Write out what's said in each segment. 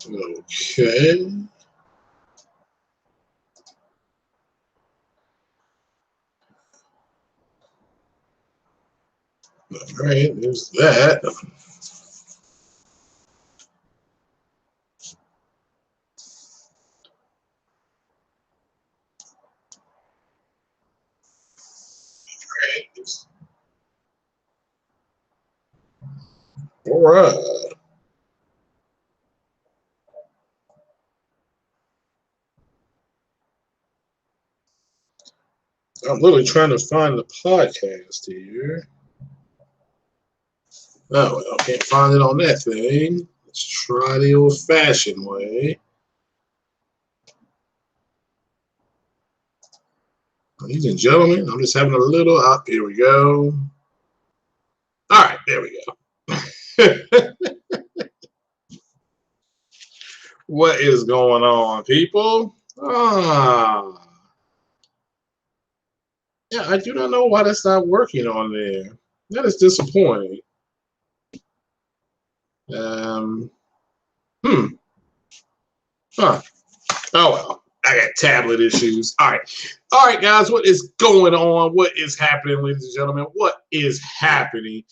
Okay. All right, there's that. All right. I'm literally trying to find the podcast here. Oh, well, can't find it on that thing. Let's try the old-fashioned way. Ladies and gentlemen, I'm just having a little up. Here we go. All right, there we go. What is going on, people? Yeah, I do not know why that's not working on there. That is disappointing. Huh. Oh well, I got tablet issues. All right, guys. What is going on? What is happening, ladies and gentlemen? What is happening?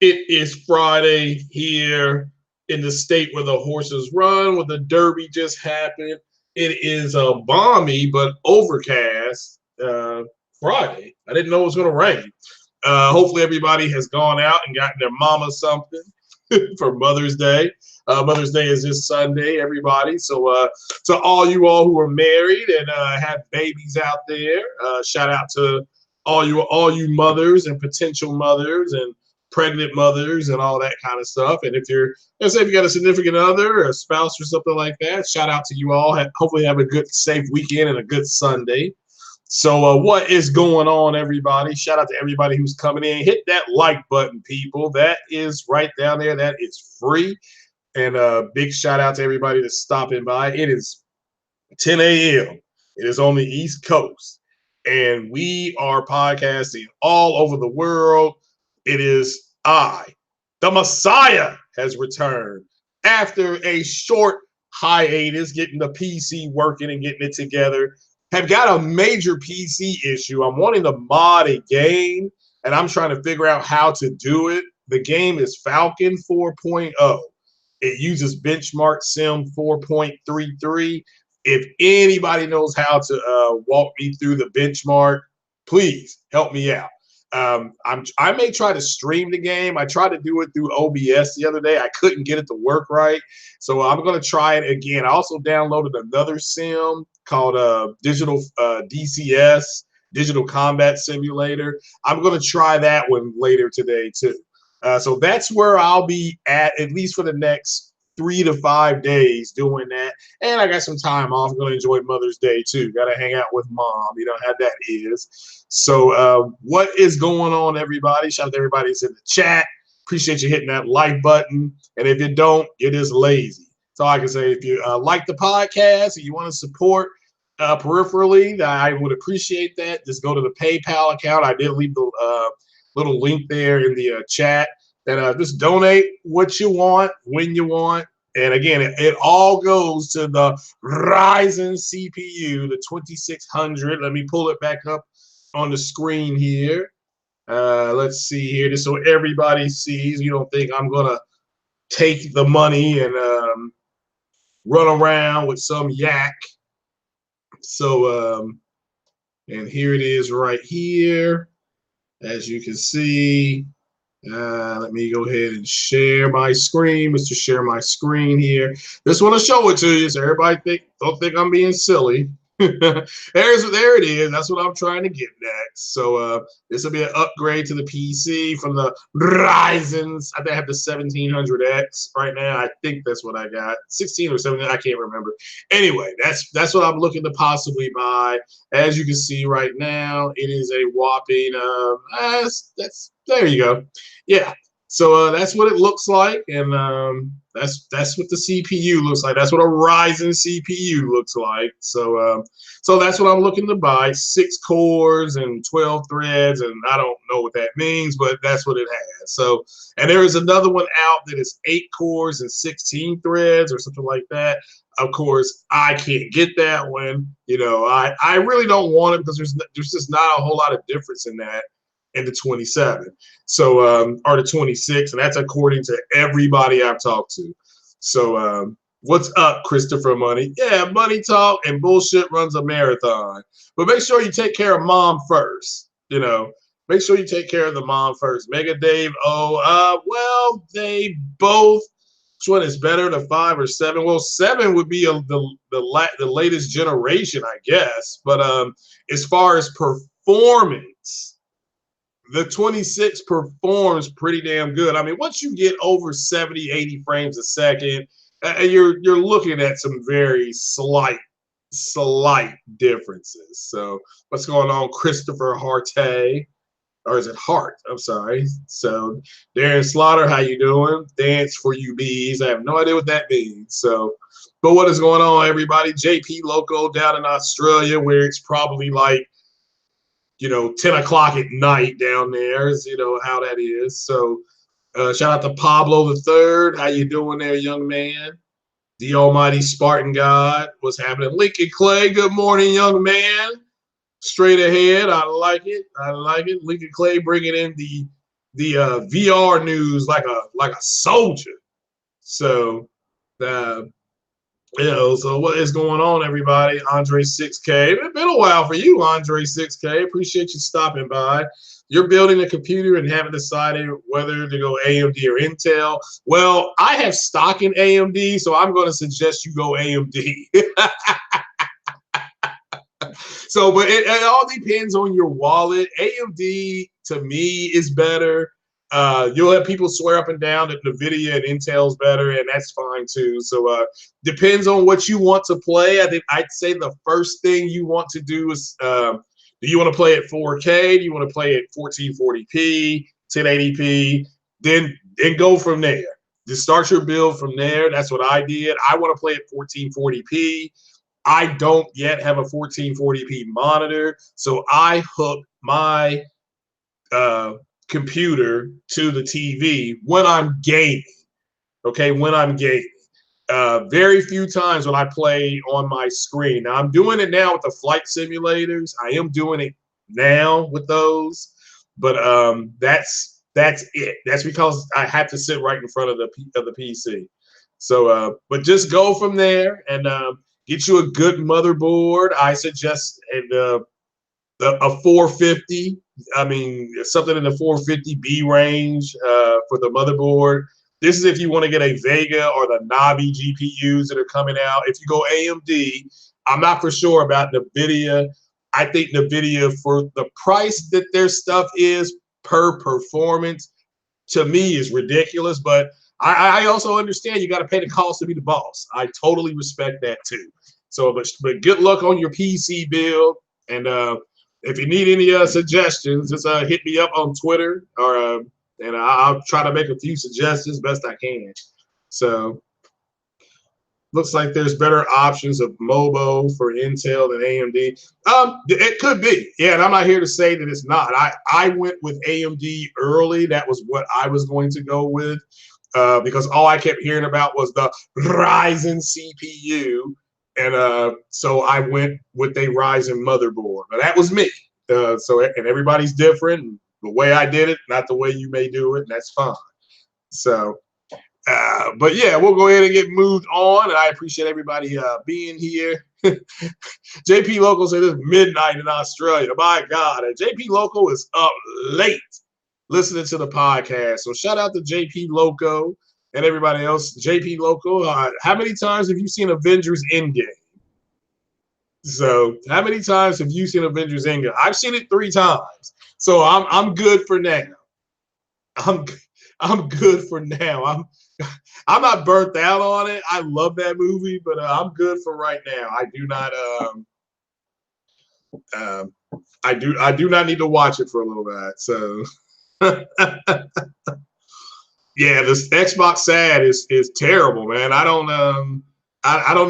It is Friday here in the state where the horses run, where the Derby just happened. It is a balmy but overcast Friday. I didn't know it was going to rain. Hopefully, everybody has gone out and gotten their mama something for Mother's Day. Mother's Day is this Sunday, everybody. So to all you all who are married and have babies out there, shout out to all you mothers and potential mothers and pregnant mothers and all that kind of stuff. And if you're, let's say if you got a significant other or a spouse or something like that, shout out to you all. Hopefully have a good, safe weekend and a good Sunday. So what is going on, everybody? Shout out to everybody who's coming in. Hit that like button, people. That is right down there. That is free. And big shout out to everybody that's stopping by. It is 10 a.m. It is on the East Coast. And we are podcasting all over the world. It is the Messiah, has returned after a short hiatus, getting the PC working and getting it together. Have got a major PC issue. I'm wanting to mod a game, and I'm trying to figure out how to do it. The game is Falcon 4.0. It uses benchmark sim 4.33. If anybody knows how to walk me through the benchmark, please help me out. I may try to stream the game. I tried to do it through OBS the other day. I couldn't get it to work right. So I'm going to try it again. I also downloaded another sim called Digital DCS, Digital Combat Simulator. I'm going to try that one later today too. So that's where I'll be at least for the next 3 to 5 days doing that. And I got some time off. I'm going to enjoy Mother's Day too. Got to hang out with mom. You know how that is. So what is going on, everybody? Shout out to everybody that's in the chat. Appreciate you hitting that like button. And if you don't, you're just lazy. So I can say if you like the podcast and you want to support peripherally, I would appreciate that. Just go to the PayPal account. I did leave the little link there in the chat. And just donate what you want, when you want. And again, it all goes to the Ryzen CPU, the 2600. Let me pull it back up on the screen here. Let's see here, just so everybody sees. You don't think I'm going to take the money and run around with some yak. So, and here it is right here. As you can see. Let me go ahead and share my screen. Mr. Share my screen here. Just want to show it to you so everybody don't think I'm being silly. There it is. That's what I'm trying to get next. So this will be an upgrade to the PC from the Ryzen's. I think I have the 1700X right now. I think that's what I got. 16 or 17. I can't remember. Anyway, that's what I'm looking to possibly buy. As you can see right now, it is a whopping. There you go. Yeah. So that's what it looks like, and that's what the CPU looks like. That's what a Ryzen CPU looks like. So so that's what I'm looking to buy. 6 cores and 12 threads, and I don't know what that means, but that's what it So, and there is another one out that is 8 cores and 16 threads or something like that. Of course, I can't get that one. You know, I really don't want it because there's just not a whole lot of difference in that in the 27. So, or the 26, and that's according to everybody I've talked to. So, what's up, Christopher Money? Yeah, money talk and bullshit runs a marathon. But make sure you take care of mom first. You know, make sure you take care of the mom first. Mega Dave, well, they both. Which one is better, the 5 or 7? Well, 7 would be the latest generation, I guess. But as far as performance, the 26 performs pretty damn good. I mean, once you get over 70, 80 frames a second, you're looking at some very slight differences. So what's going on, Christopher Harte? Or is it Hart? I'm sorry. So Darren Slaughter, how you doing? Dance for you bees. I have no idea what that means. So, but what is going on, everybody? JP Loco down in Australia, where it's probably like, you know, 10 o'clock at night down there, is, you know, how that is. So shout out to Pablo the Third. How you doing there, young man? The almighty Spartan God. What's happening? Lincoln Clay, good morning, young man. Straight ahead. I like it. I like it. Lincoln Clay bringing in the VR news like a soldier. So, you know, so what is going on, everybody? Andre 6K. It's been a while for you, Andre 6K. Appreciate you stopping by. You're building a computer and haven't decided whether to go AMD or Intel. Well, I have stock in AMD, so I'm going to suggest you go AMD. So, but it all depends on your wallet. AMD, to me, is better. You'll have people swear up and down that NVIDIA and Intel's better, and that's fine too. So, depends on what you want to play. I think I'd say the first thing you want to do is, do you want to play at 4K? Do you want to play at 1440p, 1080p? Then go from there. Just start your build from there. That's what I did. I want to play at 1440p. I don't yet have a 1440p monitor, so I hook my computer to the TV when I'm gaming. Okay, when I'm gaming. Very few times when I play on my screen. Now, I'm doing it now with the flight simulators. I am doing it now with those, but that's it. That's because I have to sit right in front of the PC. So, but just go from there and get you a good motherboard. I suggest a 450. I mean, something in the 450B range for the motherboard. This is if you want to get a Vega or the NAVI GPUs that are coming out. If you go AMD, I'm not for sure about NVIDIA. I think NVIDIA, for the price that their stuff is per performance, to me is ridiculous. But I also understand you got to pay the cost to be the boss. I totally respect that too. So, but good luck on your PC build. And if you need any suggestions, just hit me up on Twitter, or and I'll try to make a few suggestions best I can. So, looks like there's better options of MOBO for Intel than AMD. It could be, yeah. And I'm not here to say that it's not. I went with AMD early. That was what I was going to go with. Because all I kept hearing about was the Ryzen CPU, and so I went with a Ryzen motherboard. But that was me. And everybody's different. The way I did it, not the way you may do it, and that's fine. So, but yeah, we'll go ahead and get moved on. And I appreciate everybody being here. JP Local said it's midnight in Australia. My God, JP Local is up late listening to the podcast. So shout out to JP Loco and everybody else. JP Loco, how many times have you seen Avengers Endgame? So how many times have you seen Avengers Endgame? I've seen it 3 times. So I'm good for now. I'm good for now. I'm not burnt out on it. I love that movie, but I'm good for right now. I do not I do not need to watch it for a little bit. So yeah, this Xbox SAD is terrible, man. I don't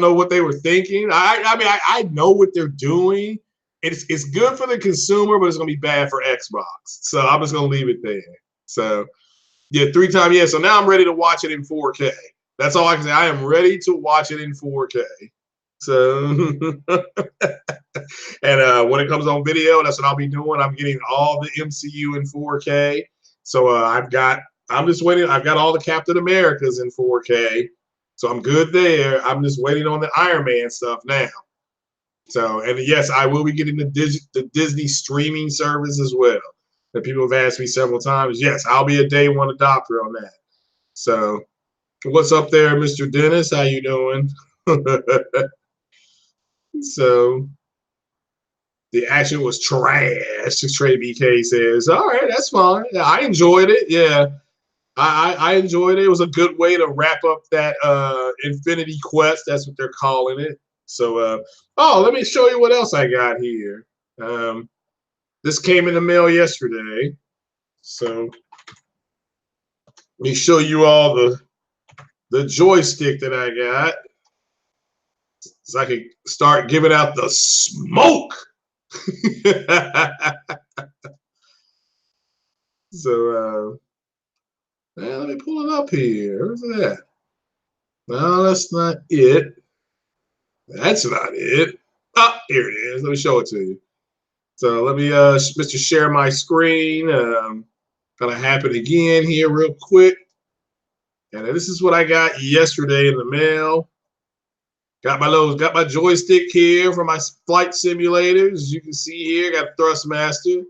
know what they were thinking. I mean, I know what they're doing. It's good for the consumer, but it's gonna be bad for Xbox. So I'm just gonna leave it there. So Yeah, 3 times. Yeah, so now I'm ready to watch it in 4K. That's all I can say. I am ready to watch it in 4K. So, and when it comes on video, that's what I'll be doing. I'm getting all the MCU in 4K. So I'm just waiting. I've got all the Captain Americas in 4K. So I'm good there. I'm just waiting on the Iron Man stuff now. So, and yes, I will be getting the Disney streaming service as well. That people have asked me several times. Yes, I'll be a day one adopter on that. So, what's up there, Mr. Dennis? How you doing? So, the action was trash. Trey BK says, "All right, that's fine. Yeah, I enjoyed it. Yeah, I enjoyed it. It was a good way to wrap up that Infinity Quest. That's what they're calling it. So, oh, let me show you what else I got here. This came in the mail yesterday. So, let me show you all the joystick that I got, so I can start giving out the smoke." So, let me pull it up here. Where's that? No, that's not it. That's not it. Oh, here it is. Let me show it to you. So let me, Mr. Share my screen. Gonna happen again here real quick. And this is what I got yesterday in the mail. Got my joystick here for my flight simulators. As you can see here, got Thrustmaster.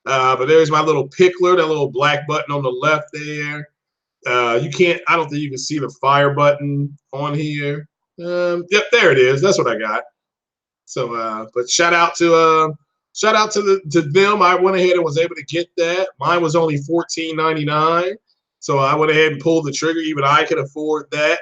But there's my little pickler, that little black button on the left there. I don't think you can see the fire button on here. Yep, there it is. That's what I got. So, but shout out to them. I went ahead and was able to get that. Mine was only $14.99, so I went ahead and pulled the trigger. Even I can afford that.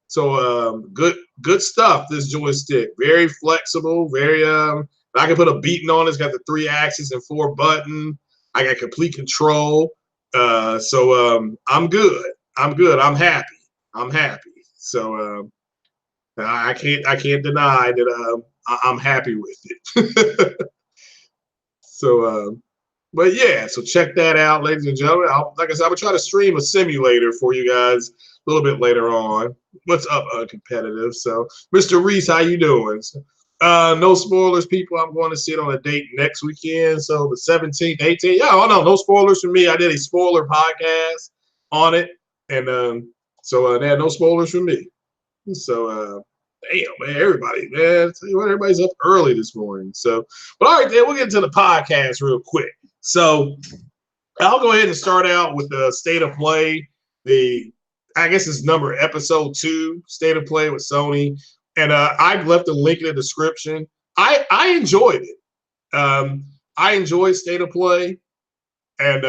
So, good stuff. This joystick, very flexible, very I can put a beating on it. It's got the 3 axes and 4 button. I got complete control. So I'm good. I'm good. I'm happy. I'm happy. So I can't deny that I'm happy with it. So but yeah, so check that out, ladies and gentlemen. Like I said, I'm gonna try to stream a simulator for you guys a little bit later on. What's up, competitive? So, Mr. Reese, how you doing? No spoilers, people. I'm going to see it on a date next weekend. So the 17th, 18th. Yeah, oh no spoilers for me. I did a spoiler podcast on it, and so there no spoilers for me. So damn, man, everybody, man, tell you what, everybody's up early this morning. So, but all right, then we'll get into the podcast real quick. So I'll go ahead and start out with the state of play. I guess it's episode 2, state of play with Sony. And I've left a link in the description. I enjoyed it. I enjoyed State of Play, and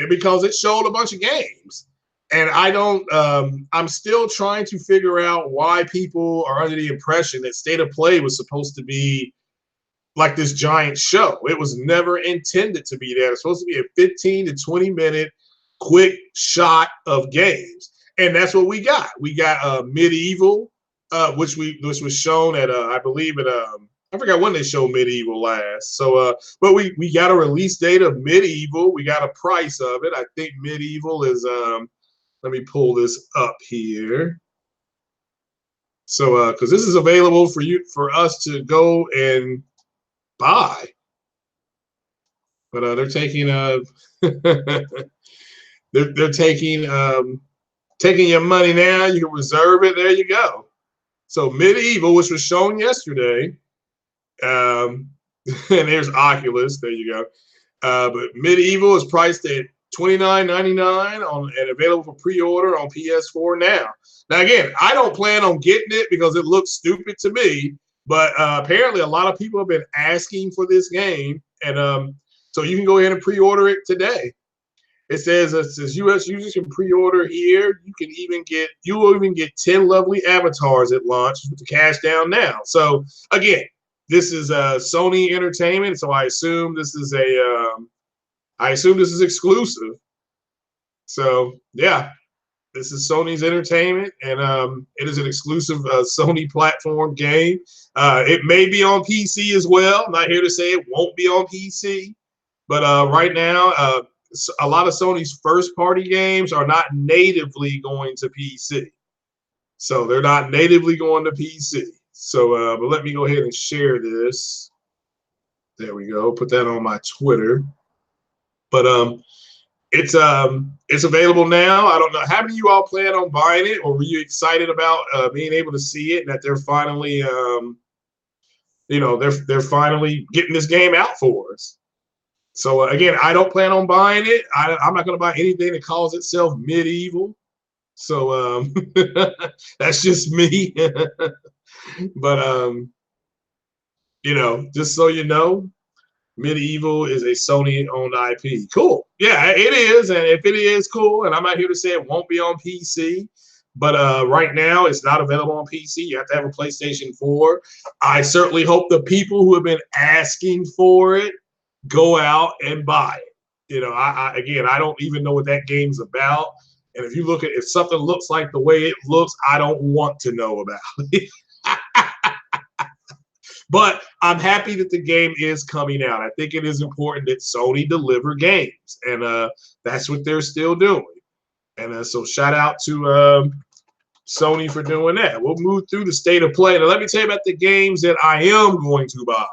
because it showed a bunch of games, and I'm still trying to figure out why people are under the impression that State of Play was supposed to be like this giant show. It was never intended to be that. It's supposed to be a 15 to 20 minute quick shot of games. And that's what we got. We got Medieval, which was shown at I believe at I forgot when they showed Medieval last. So but we got a release date of Medieval. We got a price of it. I think Medieval is let me pull this up here. So because this is available for us to go and buy. But they're taking they're taking your money now. You can reserve it. There you go. So Medieval, which was shown yesterday, and there's Oculus. There you go. But Medieval is priced at $29.99 and available for pre-order on PS4 now. Now again, I don't plan on getting it because it looks stupid to me. But apparently, a lot of people have been asking for this game, and so you can go ahead and pre-order it today. It says U.S. users can pre-order here. You will even get 10 lovely avatars at launch with the cash down now. So again, this is Sony Entertainment, so I assume this is exclusive. So yeah, this is Sony's Entertainment, and it is an exclusive Sony platform game. It may be on PC as well. I'm not here to say it won't be on PC, but right now. a lot of Sony's first-party games are not natively going to PC. So they're not natively going to PC. So, but let me go ahead and share this. There we go. Put that on my Twitter. But it's available now. I don't know. How many of you all plan on buying it, or were you excited about being able to see it and that they're finally, they're finally getting this game out for us? So again, I don't plan on buying it. I'm not going to buy anything that calls itself medieval. So that's just me. But just so you know, medieval is a Sony-owned IP. Cool. Yeah, it is. And if it is, cool. And I'm not here to say it won't be on PC. But right now, it's not available on PC. You have to have a PlayStation 4. I certainly hope the people who have been asking for it go out and buy it. I don't even know what that game's about. And if you look at if something looks like the way it looks, I don't want to know about it. But I'm happy that the game is coming out. I think it is important that Sony deliver games, and that's what they're still doing. And so shout out to Sony for doing that. We'll move through the state of play. Now, let me tell you about the games that I am going to buy.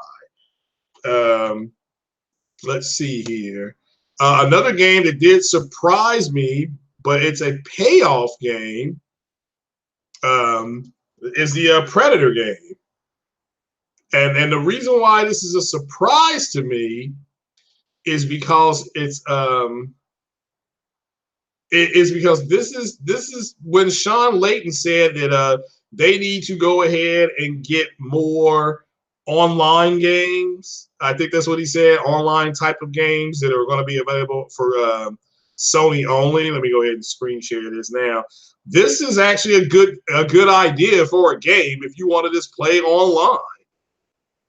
Let's see here. Another game that did surprise me, but it's a payoff game, is the Predator game. And the reason why this is a surprise to me is because this is when Sean Layton said that they need to go ahead and get more online games. I think that's what he said, online type of games that are going to be available for Sony only. Let me go ahead and screen share this now. This is actually a good idea for a game if you want to just play online.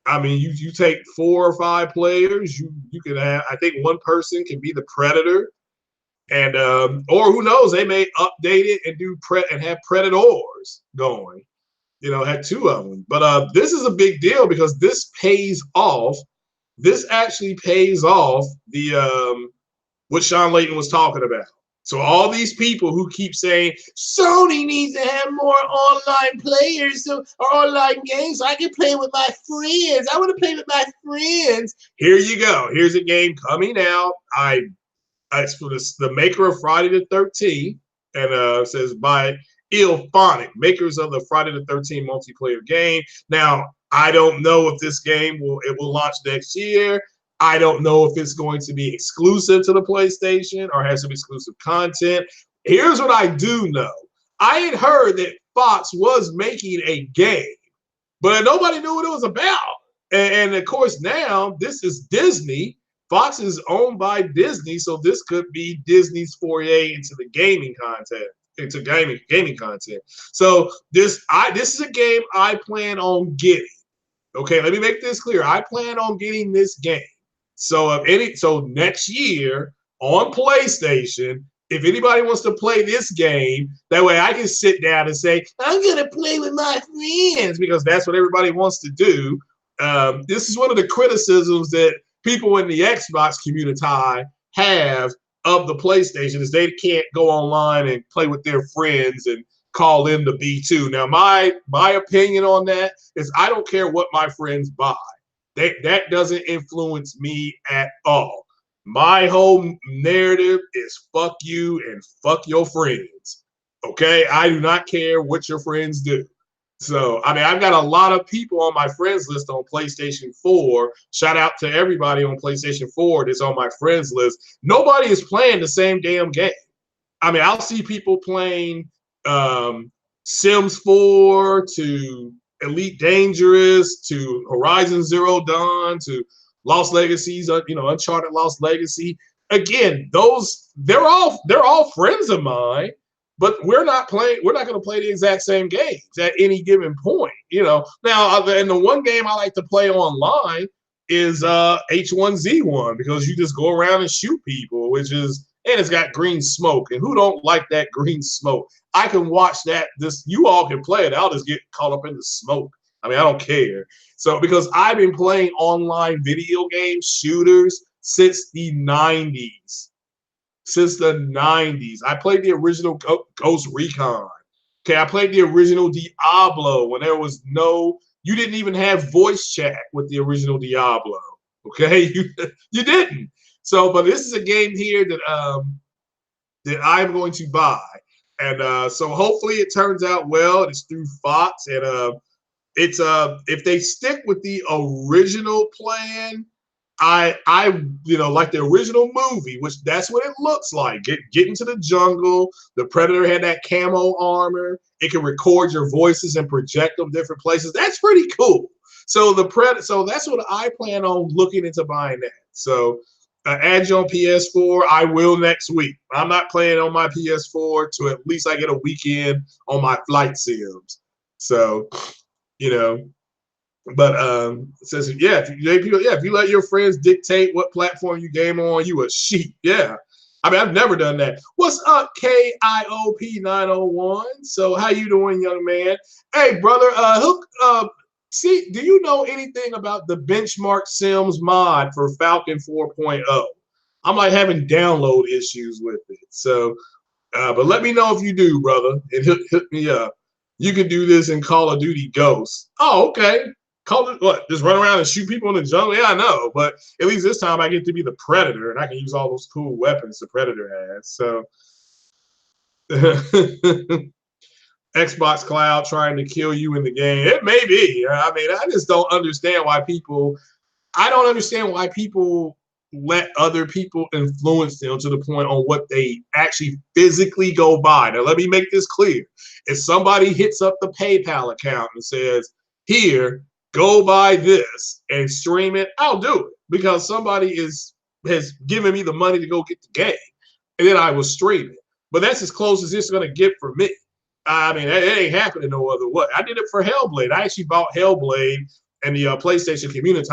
I mean, you take 4 or 5 players. You can have. I think one person can be the Predator, and or who knows, they may update it and have Predators going. Had 2 of them. But this is a big deal because this pays off. This actually pays off the what Sean Layton was talking about. So all these people who keep saying Sony needs to have more online players or online games so I can play with my friends. I want to play with my friends. Here you go. Here's a game coming out. It's for the maker of Friday the 13th, and says by Ilphonic, makers of the Friday the 13th multiplayer game. Now, I don't know if this game will launch next year. I don't know if it's going to be exclusive to the PlayStation or have some exclusive content. Here's what I do know. I had heard that Fox was making a game, but nobody knew what it was about. And of course, now this is Disney. Fox is owned by Disney, so this could be Disney's foray into the gaming content. Gaming content. So this is a game I plan on getting. Okay, let me make this clear. I plan on getting this game. So next year on PlayStation, if anybody wants to play this game, that way I can sit down and say, I'm gonna play with my friends, because that's what everybody wants to do. This is one of the criticisms that people in the Xbox community have of the PlayStation, is they can't go online and play with their friends and call in the B2. Now, my opinion on that is I don't care what my friends buy. That doesn't influence me at all. My whole narrative is fuck you and fuck your friends. Okay? I do not care what your friends do. So, I mean, I've got a lot of people on my friends list on PlayStation 4. Shout out to everybody on PlayStation 4 that's on my friends list. Nobody is playing the same damn game. I mean, I'll see people playing Sims 4 to Elite Dangerous to Horizon Zero Dawn to Lost Legacies, Uncharted Lost Legacy. Again, they're all friends of mine, but we're not going to play the exact same games at any given point. Now, and the one game I like to play online is H1Z1, because you just go around and shoot people, and it's got green smoke. And who don't like that green smoke? I can watch that. You all can play it. I'll just get caught up in the smoke. I mean, I don't care. So, because I've been playing online video game shooters since the 90s. since the 90s. I played the original Ghost Recon. Okay, I played the original Diablo when there was no, you didn't even have voice chat with the original Diablo. Okay, you didn't. So, but this is a game here that I'm going to buy, and so hopefully it turns out well. It's through Fox, and it's if they stick with the original plan, I like the original movie, which that's what it looks like. Get into the jungle. The Predator had that camo armor. It can record your voices and project them different places. That's pretty cool. So so that's what I plan on looking into buying that. So add you on PS4. I will next week. I'm not playing on my PS4 to at least I get a weekend on my flight sims. So, you know. But it says, yeah, if you let your friends dictate what platform you game on, you a sheep. Yeah. I mean, I've never done that. What's up, KIOP901? So how you doing, young man? Hey, brother, see, do you know anything about the Benchmark Sims mod for Falcon 4.0? I'm like having download issues with it. So, but let me know if you do, brother, and hit me up. You can do this in Call of Duty Ghosts. Oh, okay. Call it what? Just run around and shoot people in the jungle? Yeah, I know, but at least this time I get to be the Predator, and I can use all those cool weapons the Predator has. So, Xbox Cloud trying to kill you in the game. It may be. I mean, I just don't understand why people. I don't understand why people let other people influence them to the point on what they actually physically go buy. Now, let me make this clear. If somebody hits up the PayPal account and says, "Here, go buy this and stream it," I'll do it because somebody has given me the money to go get the game, and then I will stream it. But that's as close as it's going to get for me. I mean, it ain't happening no other way. I did it for Hellblade. I actually bought Hellblade, and the PlayStation community,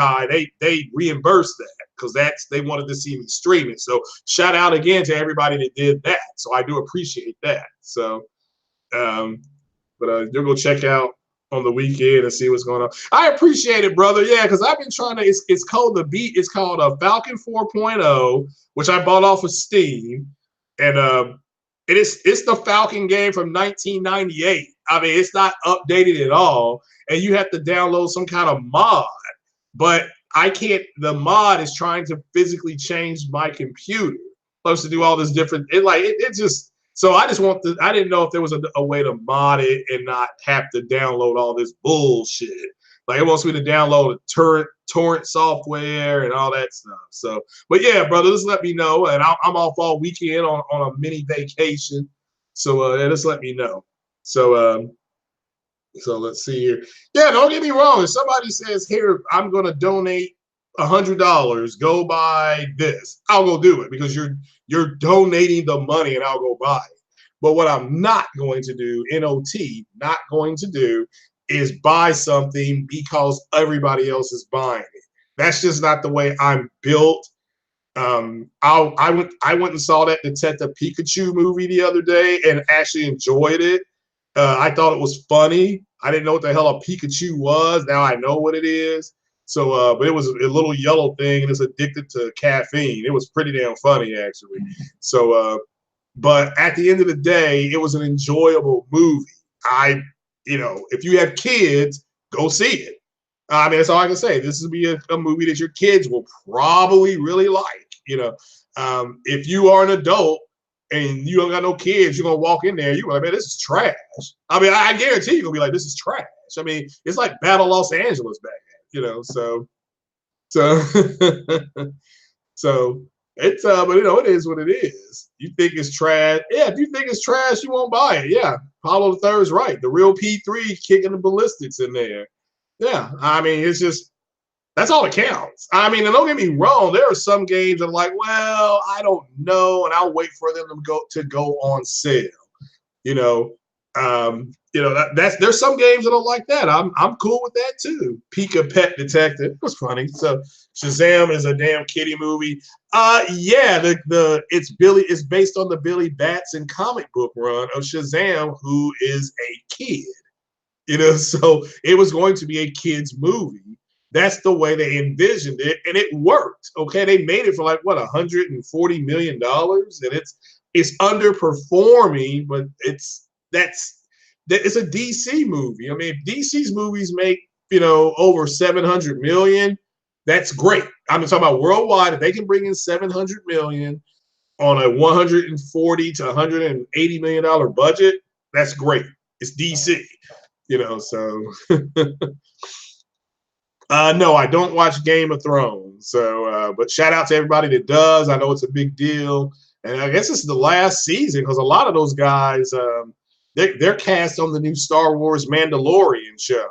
they reimbursed that because they wanted to see me stream it. So shout out again to everybody that did that. So I do appreciate that. So, but you'll go check out on the weekend and see what's going on. I appreciate it, brother. Yeah, because I've been trying to. It's called It's called a Falcon 4.0, which I bought off of Steam, and it's the Falcon game from 1998. I mean, it's not updated at all, and you have to download some kind of mod. But I can't. The mod is trying to physically change my computer. Supposed to do all this different. It just. So I just want to. I didn't know if there was a way to mod it and not have to download all this bullshit. Like it wants me to download a torrent software and all that stuff. So, but yeah, brother, just let me know. And I'm off all weekend on a mini vacation. So yeah, just let me know. So so let's see here. Yeah, don't get me wrong. If somebody says, "Here, I'm going to donate $100, go buy this," I'll go do it because you're donating the money and I'll go buy it. But what I'm not going to do, not going to do, is buy something because everybody else is buying it. That's just not the way I'm built. I went and saw that Detective Pikachu movie the other day and actually enjoyed it. I thought it was funny. I didn't know what the hell a Pikachu was. Now I know what it is. So, but it was a little yellow thing and it's addicted to caffeine. It was pretty damn funny, actually. So, but at the end of the day, it was an enjoyable movie. If you have kids, go see it. I mean, that's all I can say. This will be a movie that your kids will probably really like. If you are an adult and you don't got no kids, you're gonna walk in there, you're like, "Man, this is trash." I mean, I guarantee you're gonna be like, "This is trash." I mean, it's like Battle Los Angeles back then, so so it's but it is what it is. You think it's trash. Yeah, if you think it's trash, you won't buy it. Yeah. Paulo III is right. The real P3 kicking the ballistics in there. Yeah. I mean, it's just that's all that counts. I mean, and don't get me wrong, there are some games that are like, well, I don't know, and I'll wait for them to go on sale. There's some games that are like that. I'm cool with that too. Pika Pet Detective. It was funny. So Shazam is a damn kiddie movie. Yeah, it's based on the Billy Batson comic book run of Shazam, who is a kid. So it was going to be a kid's movie. That's the way they envisioned it, and it worked. Okay, they made it for like what, $140 million, and it's underperforming, but it's a DC movie. I mean, if DC's movies make over 700 million, that's great. I'm talking about worldwide. If they can bring in 700 million on a 140 to 180 million dollar budget, that's great. It's DC, so. No, I don't watch Game of Thrones. So, but shout out to everybody that does. I know it's a big deal, and I guess it's the last season because a lot of those guys, they're cast on the new Star Wars Mandalorian show.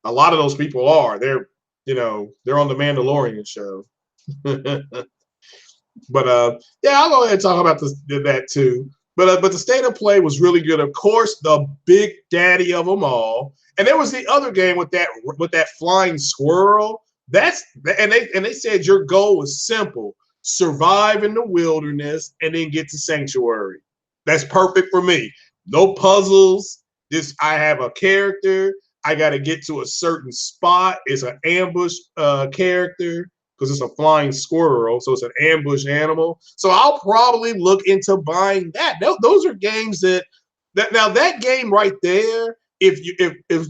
A lot of those people are. They're on the Mandalorian show. But yeah, I'll go ahead and talk about that too. But the state of play was really good. Of course, the big daddy of them all. And there was the other game with that flying squirrel. And they said your goal was simple: survive in the wilderness and then get to sanctuary. That's perfect for me. No puzzles. I have a character. I got to get to a certain spot. It's an ambush character because it's a flying squirrel, so it's an ambush animal. So I'll probably look into buying that. Those are games that game right there. If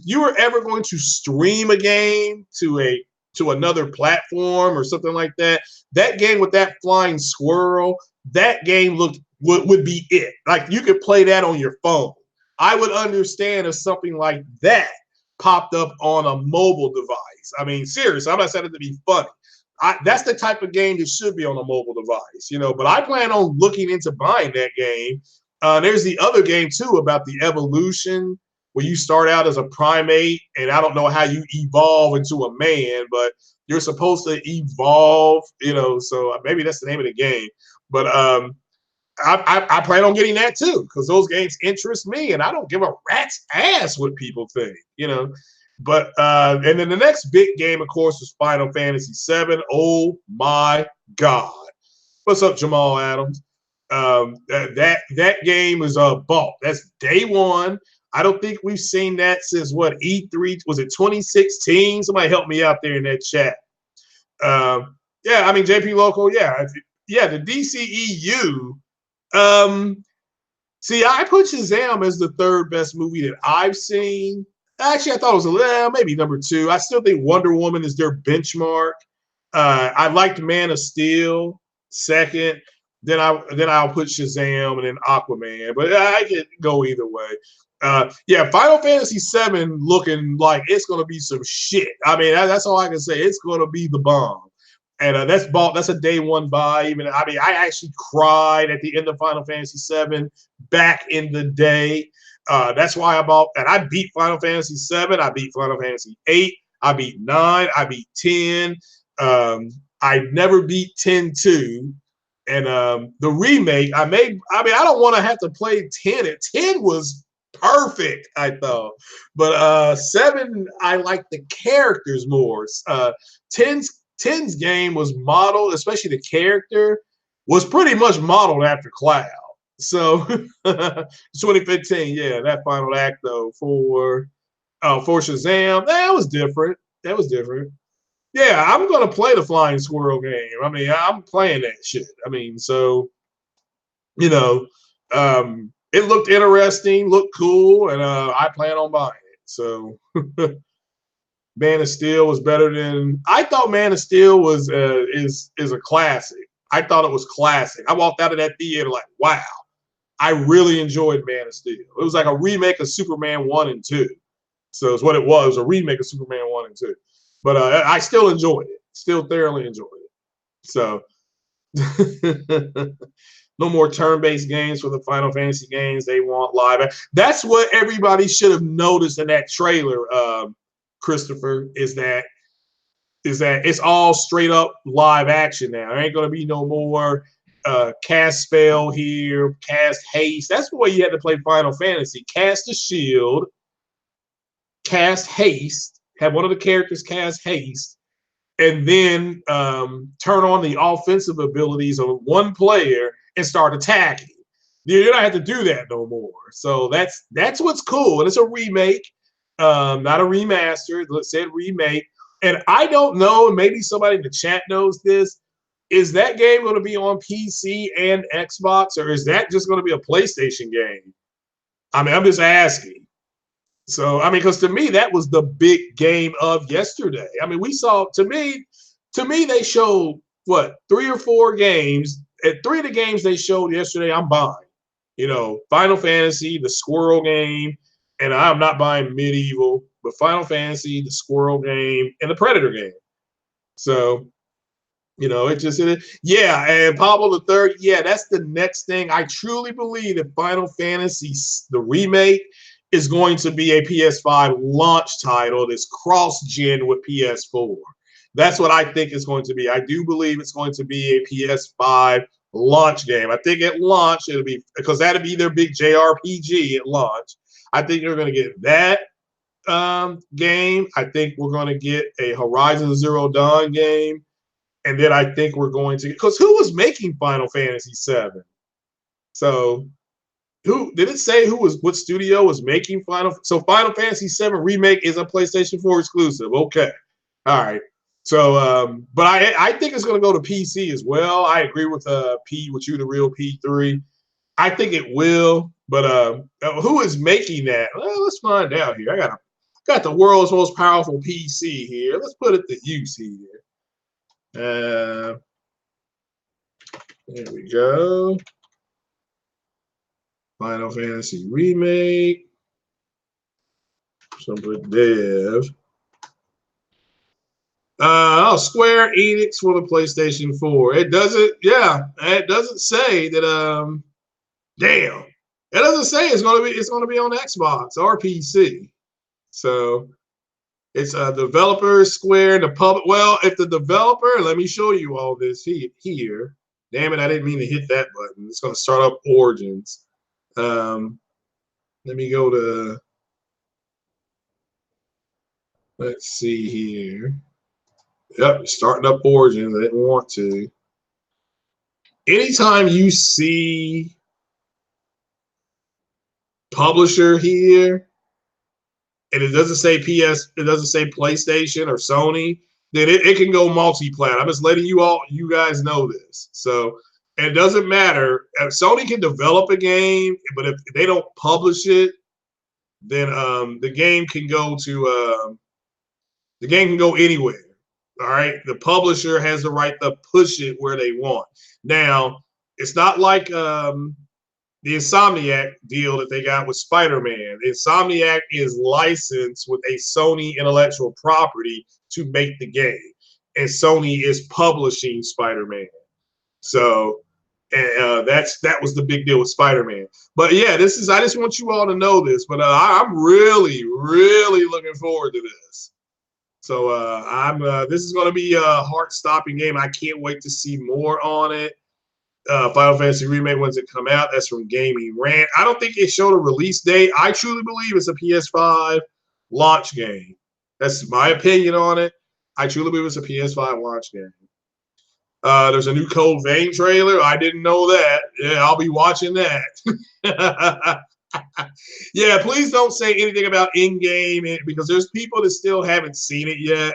you were ever going to stream a game to another platform or something like that, that game with that flying squirrel, that game would be it. Like you could play that on your phone. I would understand if something like that popped up on a mobile device. I mean, seriously, I'm not saying it to be funny. That's the type of game that should be on a mobile device, But I plan on looking into buying that game. There's the other game too about the evolution, where you start out as a primate, and I don't know how you evolve into a man, but you're supposed to evolve, so maybe that's the name of the game. But I plan on getting that too, because those games interest me, and I don't give a rat's ass what people think, But and then the next big game, of course, was Final Fantasy VII. Oh my God. What's up, Jamal Adams? That game is a ball. That's day one. I don't think we've seen that since what, E3? Was it 2016? Somebody help me out there in that chat. Yeah, I mean, JP Local, yeah, the DCEU. See, I put Shazam as the third best movie that I've seen. Actually, I thought it was maybe number two. I still think Wonder Woman is their benchmark. I liked Man of Steel second. Then I'll put Shazam and then Aquaman. But I could go either way. Yeah, Final Fantasy VII looking like it's gonna be some shit. I mean, that's all I can say. It's gonna be the bomb. And that's a day one buy. I actually cried at the end of Final Fantasy VII back in the day. That's why I bought, and I beat Final Fantasy VII. I beat Final Fantasy VIII. I beat 9. I beat 10. I never beat 10-2. And the remake, I don't want to have to play 10. And 10 was perfect, I thought. But 7, I like the characters more. 10's game was modeled, especially the character, was pretty much modeled after Cloud. So 2015, yeah, that final act though for Shazam, that was different. Yeah, I'm gonna play the flying squirrel game. I mean, I'm playing that shit. I mean, so it looked interesting, looked cool, and I plan on buying it. So Man of Steel was better than I thought. Man of Steel was is a classic. I thought it was classic. I walked out of that theater like, wow, I really enjoyed Man of Steel. It was like a remake of Superman 1 and 2. So it's what it was, a remake of Superman 1 and 2. But I still enjoyed it. Still thoroughly enjoyed it. So no more turn-based games for the Final Fantasy games. They want live. That's what everybody should have noticed in that trailer, Christopher, is that it's all straight up live action now. There ain't gonna be no more cast spell here, cast haste. That's the way you had to play Final Fantasy. Cast a shield, cast haste, have one of the characters cast haste, and then turn on the offensive abilities of one player and start attacking. You don't have to do that no more. So that's what's cool. And it's a remake, not a remaster. Let's say remake. And I don't know, and maybe somebody in the chat knows this. Is that game going to be on PC and Xbox, or is that just going to be a PlayStation game? I mean, I'm just asking. So, I mean, because to me, that was the big game of yesterday. I mean, we saw, to me, they showed, what, 3 or 4 games. At 3 of the games they showed yesterday, I'm buying. You know, Final Fantasy, the Squirrel game, and I'm not buying Medieval, but Final Fantasy, the Squirrel game, and the Predator game. So, you know, yeah. And Pablo the Third, yeah, that's the next thing. I truly believe that Final Fantasy, the remake, is going to be a PS5 launch title that's cross-gen with PS4. That's what I think it's going to be. I do believe it's going to be a PS5 launch game. I think at launch it'll be, because that'll be their big JRPG at launch. I think you're going to get that game. I think we're going to get a Horizon Zero Dawn game. And then I think we're going to, because who was making Final Fantasy VII? So who did it say what studio was making Final? So Final Fantasy VII Remake is a PlayStation 4 exclusive. Okay. All right. So, but I think it's going to go to PC as well. I agree with with you, the real P3. I think it will, but who is making that? Well, let's find out here. I got the world's most powerful PC here. Let's put it to use here. There we go. Final Fantasy Remake. Somebody dev. Square Enix for the PlayStation 4. It doesn't say that damn. It doesn't say it's gonna be on Xbox or PC. So it's a developer, Square, the public. Well, if the developer, let me show you all this here. Damn it, I didn't mean to hit that button. It's gonna start up Origins. Let me go to, let's see here. Yep, starting up Origins. I didn't want to. Anytime you see publisher here, and it doesn't say it doesn't say PlayStation or Sony, then it can go multi-plat. I'm just letting you guys know this. So it doesn't matter. Sony can develop a game, but if they don't publish it, then the game can go anywhere. All right. The publisher has the right to push it where they want. Now, it's not like the Insomniac deal that they got with Spider-Man. Insomniac is licensed with a Sony intellectual property to make the game, and Sony is publishing Spider-Man. So, and that was the big deal with Spider-Man. But yeah, I just want you all to know this. But I'm really, really looking forward to this. So this is going to be a heart-stopping game. I can't wait to see more on it. Final Fantasy Remake, when's it come out? That's from Gaming Rant. I don't think it showed a release date. I truly believe it's a PS5 launch game. That's my opinion on it. I truly believe it's a PS5 launch game. There's a new Code Vein trailer. I didn't know that. Yeah, I'll be watching that. Yeah, please don't say anything about in-game because there's people that still haven't seen it yet.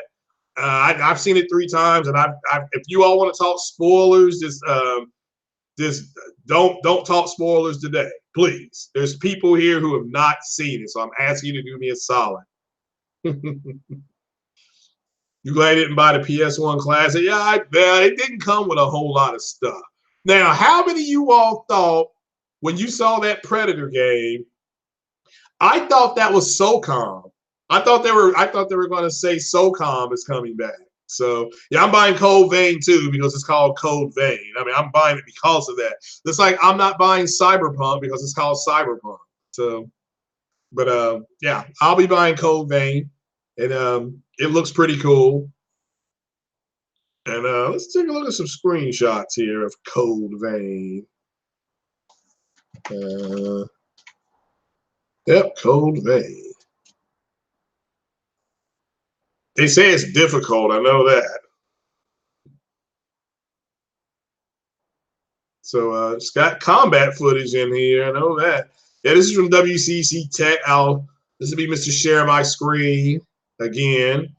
I've seen it 3 times, and if you all want to talk spoilers, just don't talk spoilers today, please. There's people here who have not seen it, so I'm asking you to do me a solid. You glad I didn't buy the PS1 Classic? Yeah, it didn't come with a whole lot of stuff. Now, how many of you all thought when you saw that Predator game? I thought that was SOCOM. I thought they were going to say SOCOM is coming back. So yeah, I'm buying Code Vein too because it's called Code Vein. I mean, I'm buying it because of that. It's like I'm not buying Cyberpunk because it's called Cyberpunk. So, but yeah, I'll be buying Code Vein, and it looks pretty cool. And let's take a look at some screenshots here of Code Vein. Yep, Code Vein. They say it's difficult. I know that. So it's got combat footage in here. I know that. Yeah, this is from WCC Tech. This will be Mr. Share My Screen again.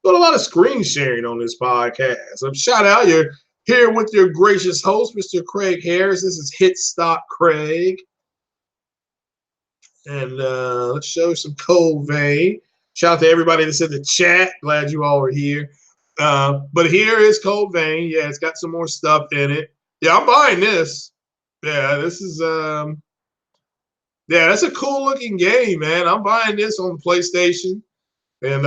doing a lot of screen sharing on this podcast. Shout out, you're here with your gracious host, Mr. Craig Harris. This is Hit Stop Craig. And let's show some Cold Vein. Shout out to everybody that's in the chat. Glad you all are here. But here is Cold Vein. Yeah, it's got some more stuff in it. Yeah, I'm buying this. Yeah, this is yeah, that's a cool looking game, man. I'm buying this on PlayStation. And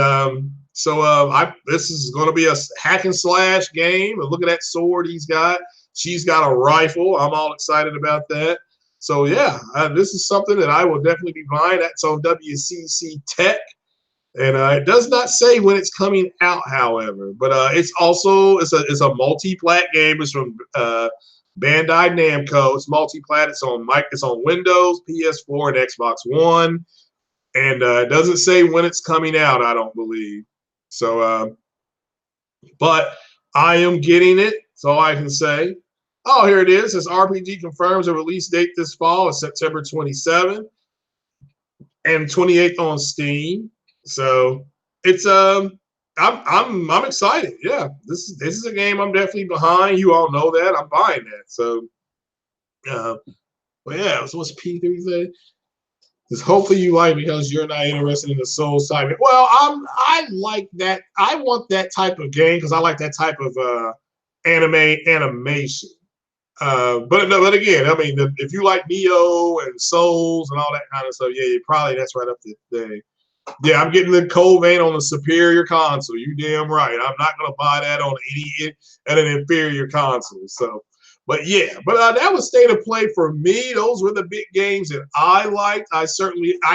this is going to be a hack and slash game. And look at that sword he's got. She's got a rifle. I'm all excited about that. So yeah, this is something that I will definitely be buying. That's on WCC Tech, and it does not say when it's coming out, however. But it's a multi-plat game. It's from Bandai Namco. It's multi-plat. It's on Windows, PS4, and Xbox One. And it doesn't say when it's coming out, I don't believe. So, but I am getting it. That's all I can say. Oh, here it is. This RPG confirms a release date this fall is September 27th and 28th on Steam. So it's I'm excited. Yeah, this is a game I'm definitely behind. You all know that. I'm buying that. So, but yeah. So what's P3 say? Hopefully you like because you're not interested in the Souls type. Well, I like that. I want that type of game because I like that type of animation. But again, I mean, if you like Neo and Souls and all that kind of stuff, yeah, that's right up there. Yeah, I'm getting the Cold Vein on a superior console. You damn right. I'm not gonna buy that on an inferior console. So. But yeah, that was State of Play for me. Those were the big games that I liked. I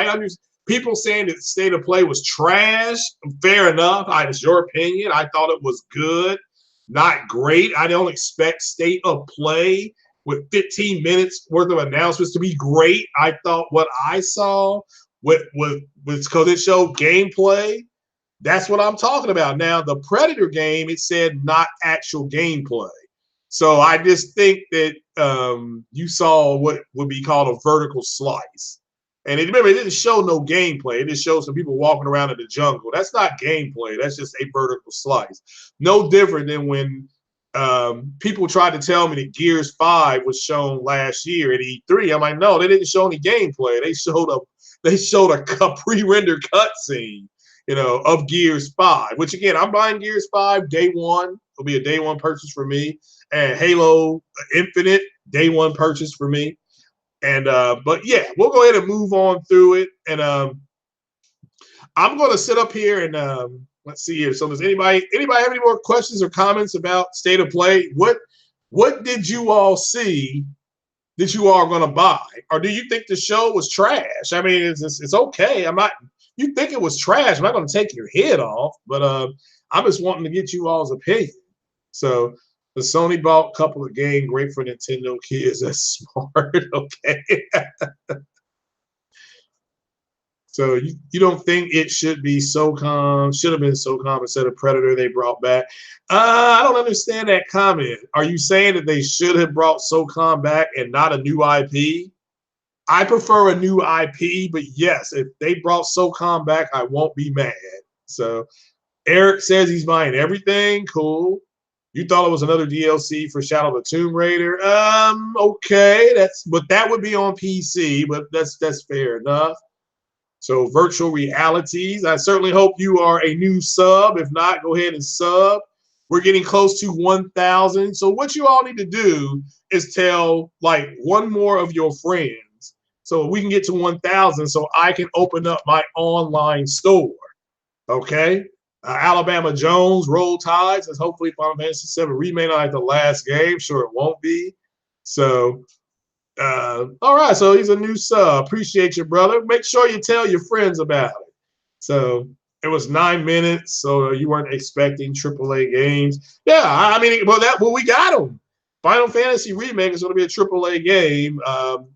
understand people saying that State of Play was trash. Fair enough. It's your opinion. I thought it was good, not great. I don't expect State of Play with 15 minutes worth of announcements to be great. I thought what I saw was because it showed gameplay. That's what I'm talking about. Now, the Predator game, it said not actual gameplay. So I just think that you saw what would be called a vertical slice. And remember, it didn't show no gameplay. It just showed some people walking around in the jungle. That's not gameplay. That's just a vertical slice. No different than when people tried to tell me that Gears 5 was shown last year at E3. I'm like, no, they didn't show any gameplay. They showed a pre-rendered cutscene, of Gears 5, which again, I'm buying Gears 5 day one. It'll be a day one purchase for me. And Halo Infinite, day one purchase for me. And but yeah, we'll go ahead and move on through it. And I'm going to sit up here and let's see here. So does anybody have any more questions or comments about State of Play? What did you all see that you are going to buy? Or do you think the show was trash? I mean, it's okay. You think it was trash. I'm not going to take your head off, but I'm just wanting to get you all's opinion. So the Sony bought a couple of games, great for Nintendo kids. That's smart. Okay. So you don't think it should be SOCOM, should have been SOCOM instead of Predator they brought back? I don't understand that comment. Are you saying that they should have brought SOCOM back and not a new IP? I prefer a new IP, but yes, if they brought SOCOM back, I won't be mad. So Eric says he's buying everything. Cool. You thought it was another DLC for Shadow of the Tomb Raider? Okay, but that would be on PC, but that's fair enough. So virtual realities. I certainly hope you are a new sub. If not, go ahead and sub. We're getting close to 1,000. So what you all need to do is tell like one more of your friends so we can get to 1,000 so I can open up my online store. Okay? Alabama Jones, Roll Tides, is hopefully Final Fantasy VII Remake not like the last game. Sure, it won't be. So, all right. So he's a new sub. Appreciate you, brother. Make sure you tell your friends about it. So it was 9 minutes. So you weren't expecting AAA games. Yeah, I mean, we got them. Final Fantasy Remake is going to be a AAA game.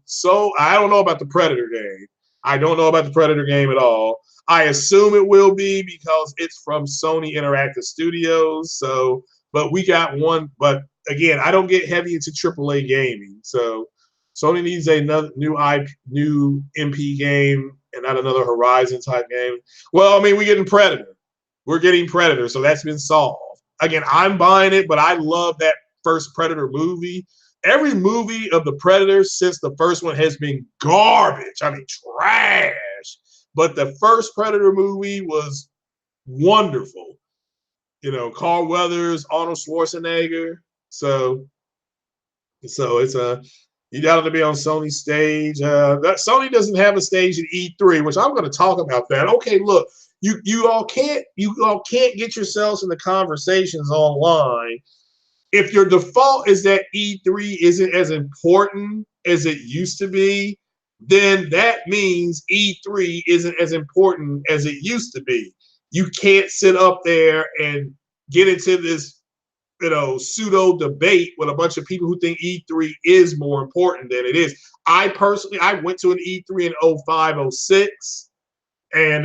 So I don't know about the Predator game. I don't know about the Predator game at all. I assume it will be because it's from Sony Interactive Studios. So, but we got one. But again, I don't get heavy into AAA gaming. So Sony needs another new MP game and not another Horizon type game. Well, I mean, we're getting Predator. We're getting Predator, so that's been solved. Again, I'm buying it, but I love that first Predator movie. Every movie of the Predator since the first one has been garbage. I mean, trash. But the first Predator movie was wonderful. You know, Carl Weathers, Arnold Schwarzenegger. So it's a you got to be on Sony stage. That Sony doesn't have a stage at E3, which I'm going to talk about that. Okay, look, you all can't get yourselves in the conversations online if your default is that E3 isn't as important as it used to be. Then that means E3 isn't as important as it used to be. You can't sit up there and get into this pseudo debate with a bunch of people who think E3 is more important than it is. I went to an E3 in 05, 06, and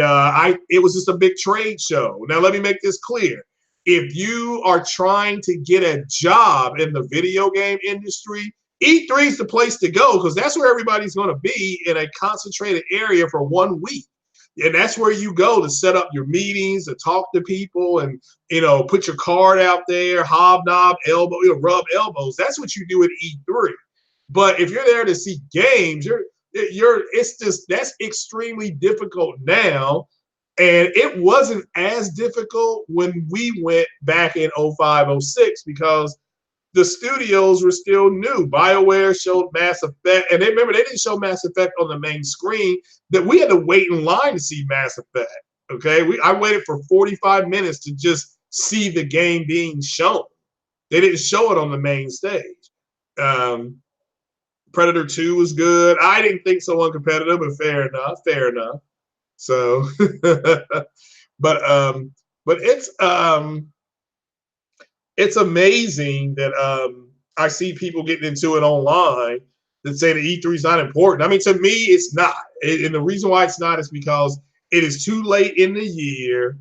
it was just a big trade show. Now, let me make this clear. If you are trying to get a job in the video game industry, E3 is the place to go because that's where everybody's going to be in a concentrated area for 1 week. And that's where you go to set up your meetings, to talk to people, and put your card out there, hobnob, rub elbows. That's what you do at E3. But if you're there to see games, that's extremely difficult now. And it wasn't as difficult when we went back in 05, 06 because the studios were still new. BioWare showed Mass Effect, and they didn't show Mass Effect on the main screen. That we had to wait in line to see Mass Effect. Okay, I waited for 45 minutes to just see the game being shown. They didn't show it on the main stage. Predator 2 was good. I didn't think so uncompetitive, but fair enough. So, but it's amazing that I see people getting into it online that say the E3 is not important. I mean, to me, it's not. And the reason why it's not is because it is too late in the year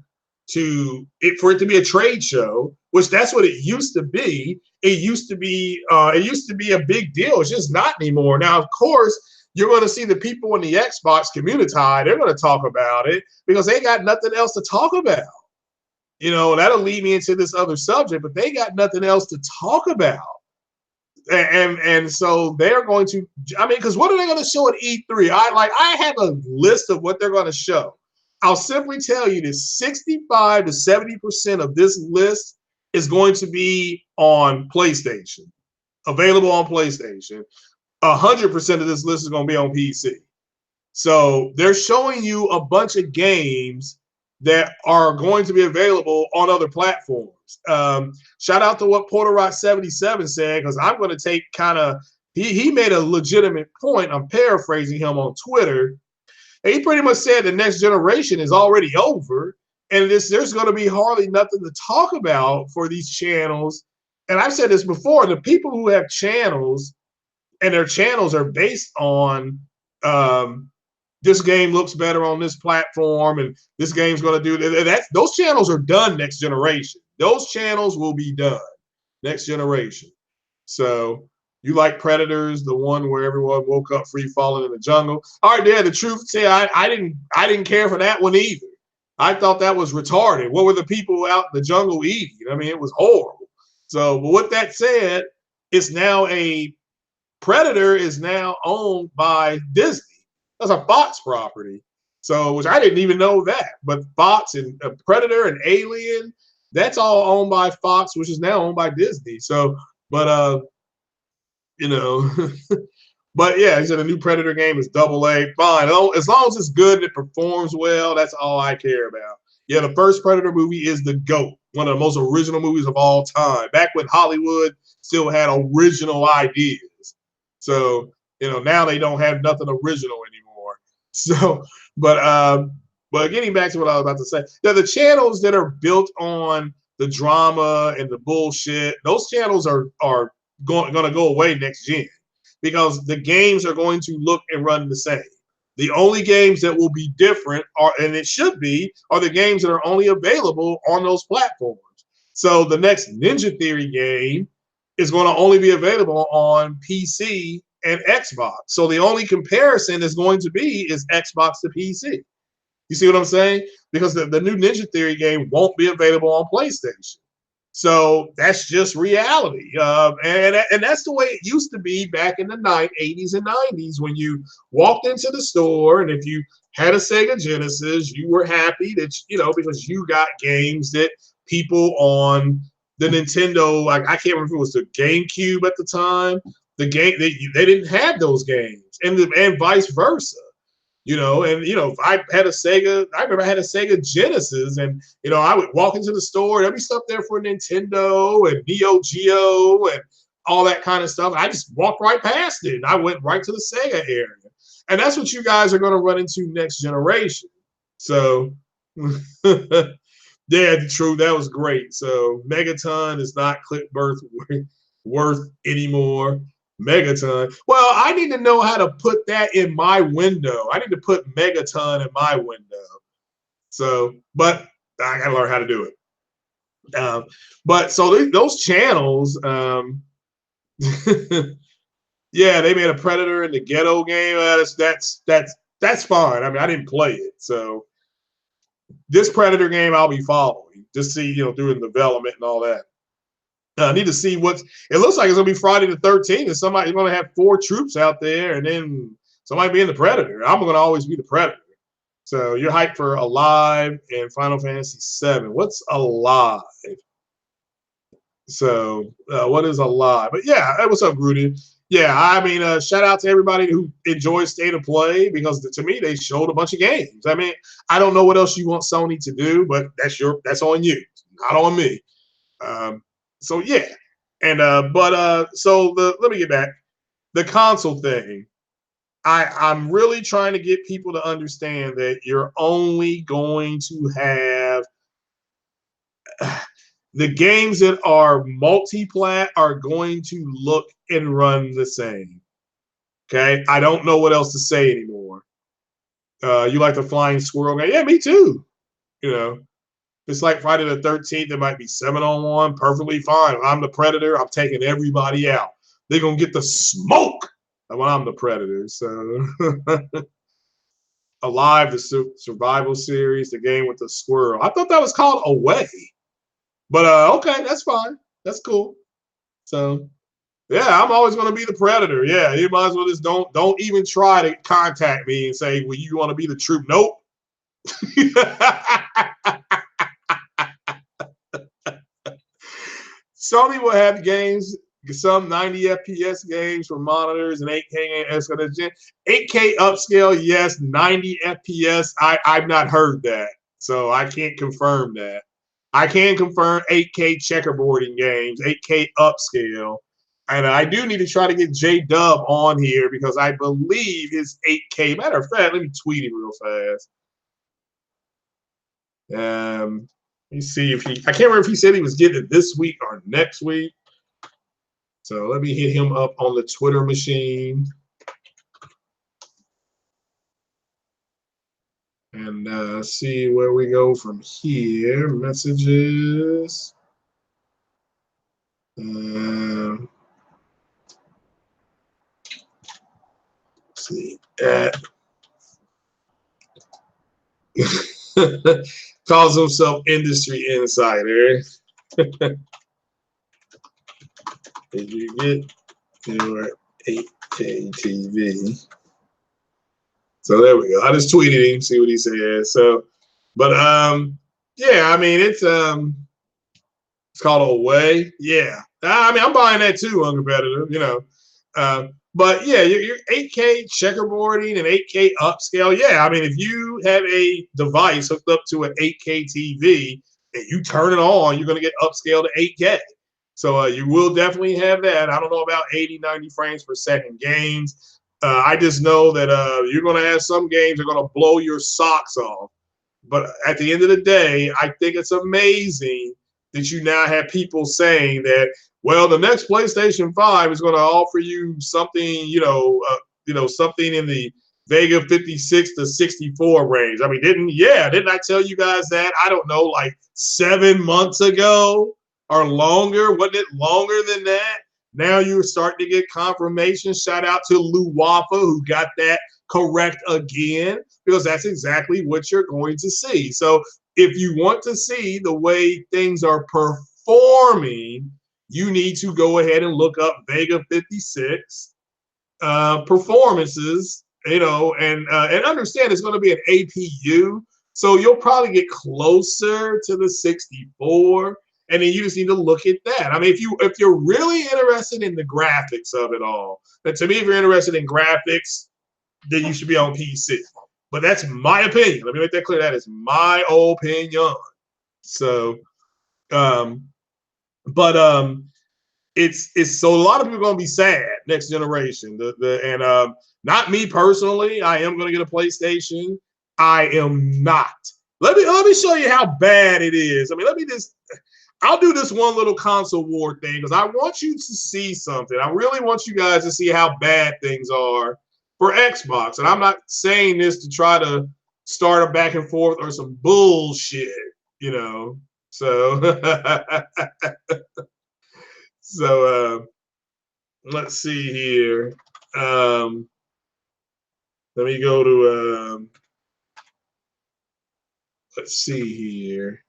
for it to be a trade show, which that's what it used to be. It used to be a big deal. It's just not anymore. Now, of course, you're going to see the people in the Xbox community, they're going to talk about it because they got nothing else to talk about. That'll lead me into this other subject, but they got nothing else to talk about. And so they're going to, because what are they going to show at E3? I have a list of what they're going to show. I'll simply tell you that 65 to 70% of this list is going to be on PlayStation, available on PlayStation. 100% of this list is going to be on PC. So they're showing you a bunch of games that are going to be available on other platforms. Shout out to what Porterot77 said, because I'm going to take he made a legitimate point. I'm paraphrasing him on Twitter. And he pretty much said the next generation is already over, and there's going to be hardly nothing to talk about for these channels. And I've said this before, the people who have channels, and their channels are based on this game looks better on this platform, and this game's going to do that. Those channels are done next generation. Those channels will be done next generation. So you like Predators, the one where everyone woke up free falling in the jungle. All right, the truth say I didn't care for that one either. I thought that was retarded. What were the people out in the jungle eating? I mean, it was horrible. So, but with that said, it's now Predator is now owned by Disney. That's a Fox property. So, which I didn't even know that. But Fox and Predator and Alien, that's all owned by Fox, which is now owned by Disney. So, but but yeah, he said the new Predator game is AA. Fine. As long as it's good and it performs well, that's all I care about. Yeah, the first Predator movie is the GOAT, one of the most original movies of all time. Back when Hollywood still had original ideas. So, now they don't have nothing original anymore. So, but getting back to what I was about to say, the channels that are built on the drama and the bullshit, those channels are going to go away next gen because the games are going to look and run the same. The only games that will be different and it should be, are the games that are only available on those platforms. So the next Ninja Theory game is going to only be available on PC and Xbox. So the only comparison is going to be is Xbox to PC. You see what I'm saying? Because the new Ninja Theory game won't be available on PlayStation. So that's just reality. And that's the way it used to be back in the 80s and 90s when you walked into the store, and if you had a Sega Genesis, you were happy that, because you got games that people on the Nintendo, like I can't remember if it was the GameCube at the time, they didn't have those games, and vice versa. If I had a Sega, I remember I had a Sega Genesis, and I would walk into the store, there'd be stuff there for Nintendo and Neo Geo and all that kind of stuff. I just walked right past it, and I went right to the Sega area, and that's what you guys are going to run into next generation. So, yeah, true, that was great. So, Megaton is not clip worth anymore. Megaton. Well, I need to know how to put that in my window. I need to put Megaton in my window. So, but I got to learn how to do it. But so those channels, yeah, they made a Predator in the Ghetto game. That's fine. I mean, I didn't play it, so this Predator game I'll be following, just see through the development and all that. I need to see it looks like it's gonna be Friday the 13th, and somebody's gonna have 4 troops out there, and then somebody being the Predator. I'm gonna always be the Predator. So you're hyped for Alive and Final Fantasy VII. What's Alive? So what is Alive? But yeah, what's up, Gruden? Yeah, I mean, shout out to everybody who enjoys State of Play, because to me they showed a bunch of games. I mean, I don't know what else you want Sony to do, but that's on you, not on me. So yeah, and so let me get back the console thing. I'm really trying to get people to understand that you're only going to have the games that are multi-plat are going to look and run the same. Okay, I don't know what else to say anymore. You like the flying squirrel game? Yeah, me too. It's like Friday the 13th. It might be 7-on-1. Perfectly fine. I'm the Predator. I'm taking everybody out. They're going to get the smoke when I'm the Predator. So, Alive, the survival series, the game with the squirrel. I thought that was called Away. But, okay, that's fine. That's cool. So, yeah, I'm always going to be the Predator. Yeah, you might as well just don't even try to contact me and say, well, you want to be the troop? Nope. Sony will have games, some 90 FPS games for monitors and 8K 8K upscale, yes. 90 FPS, I've not heard that, so I can't confirm that. I can confirm 8K checkerboarding games, 8K upscale, and I do need to try to get J-Dub on here because I believe his 8K. Matter of fact, let me tweet him real fast. Let me see if I can't remember if he said he was getting it this week or next week. So let me hit him up on the Twitter machine. And see where we go from here. Messages. See at calls himself industry insider. Did you get your 8K TV? So there we go. I just tweeted him, see what he said. So, but yeah, I mean it's called Away. Yeah, I mean I'm buying that too, uncompetitive. But yeah, your 8K checkerboarding and 8K upscale. Yeah, I mean if you have a device hooked up to an 8K TV and you turn it on, you're going to get upscale to 8K. So you will definitely have that. I don't know about 80, 90 frames per second games. I just know that you're going to have some games that are going to blow your socks off. But at the end of the day, I think it's amazing that you now have people saying that, well, the next PlayStation 5 is going to offer you something, something in the Vega 56 to 64 range. I mean, didn't I tell you guys that? I don't know, like 7 months ago or longer? Wasn't it longer than that? Now you're starting to get confirmation. Shout out to Lou Waffa, who got that correct again, because that's exactly what you're going to see. So if you want to see the way things are performing, you need to go ahead and look up Vega 56 performances, you know, and understand it's going to be an APU. So you'll probably get closer to the 64. And then you just need to look at that. I mean, if you're really interested in the graphics of it all, then to me, if you're interested in graphics, then you should be on PC. But that's my opinion. Let me make that clear. That is my opinion. So, it's so a lot of people are gonna be sad next generation. Not me personally. I am gonna get a PlayStation. I am not. Let me show you how bad it is. I mean, I'll do this one little console war thing because I want you to see something. I really want you guys to see how bad things are for Xbox. And I'm not saying this to try to start a back and forth or some bullshit, you know. So, let's see here. Let me go to, let's see here.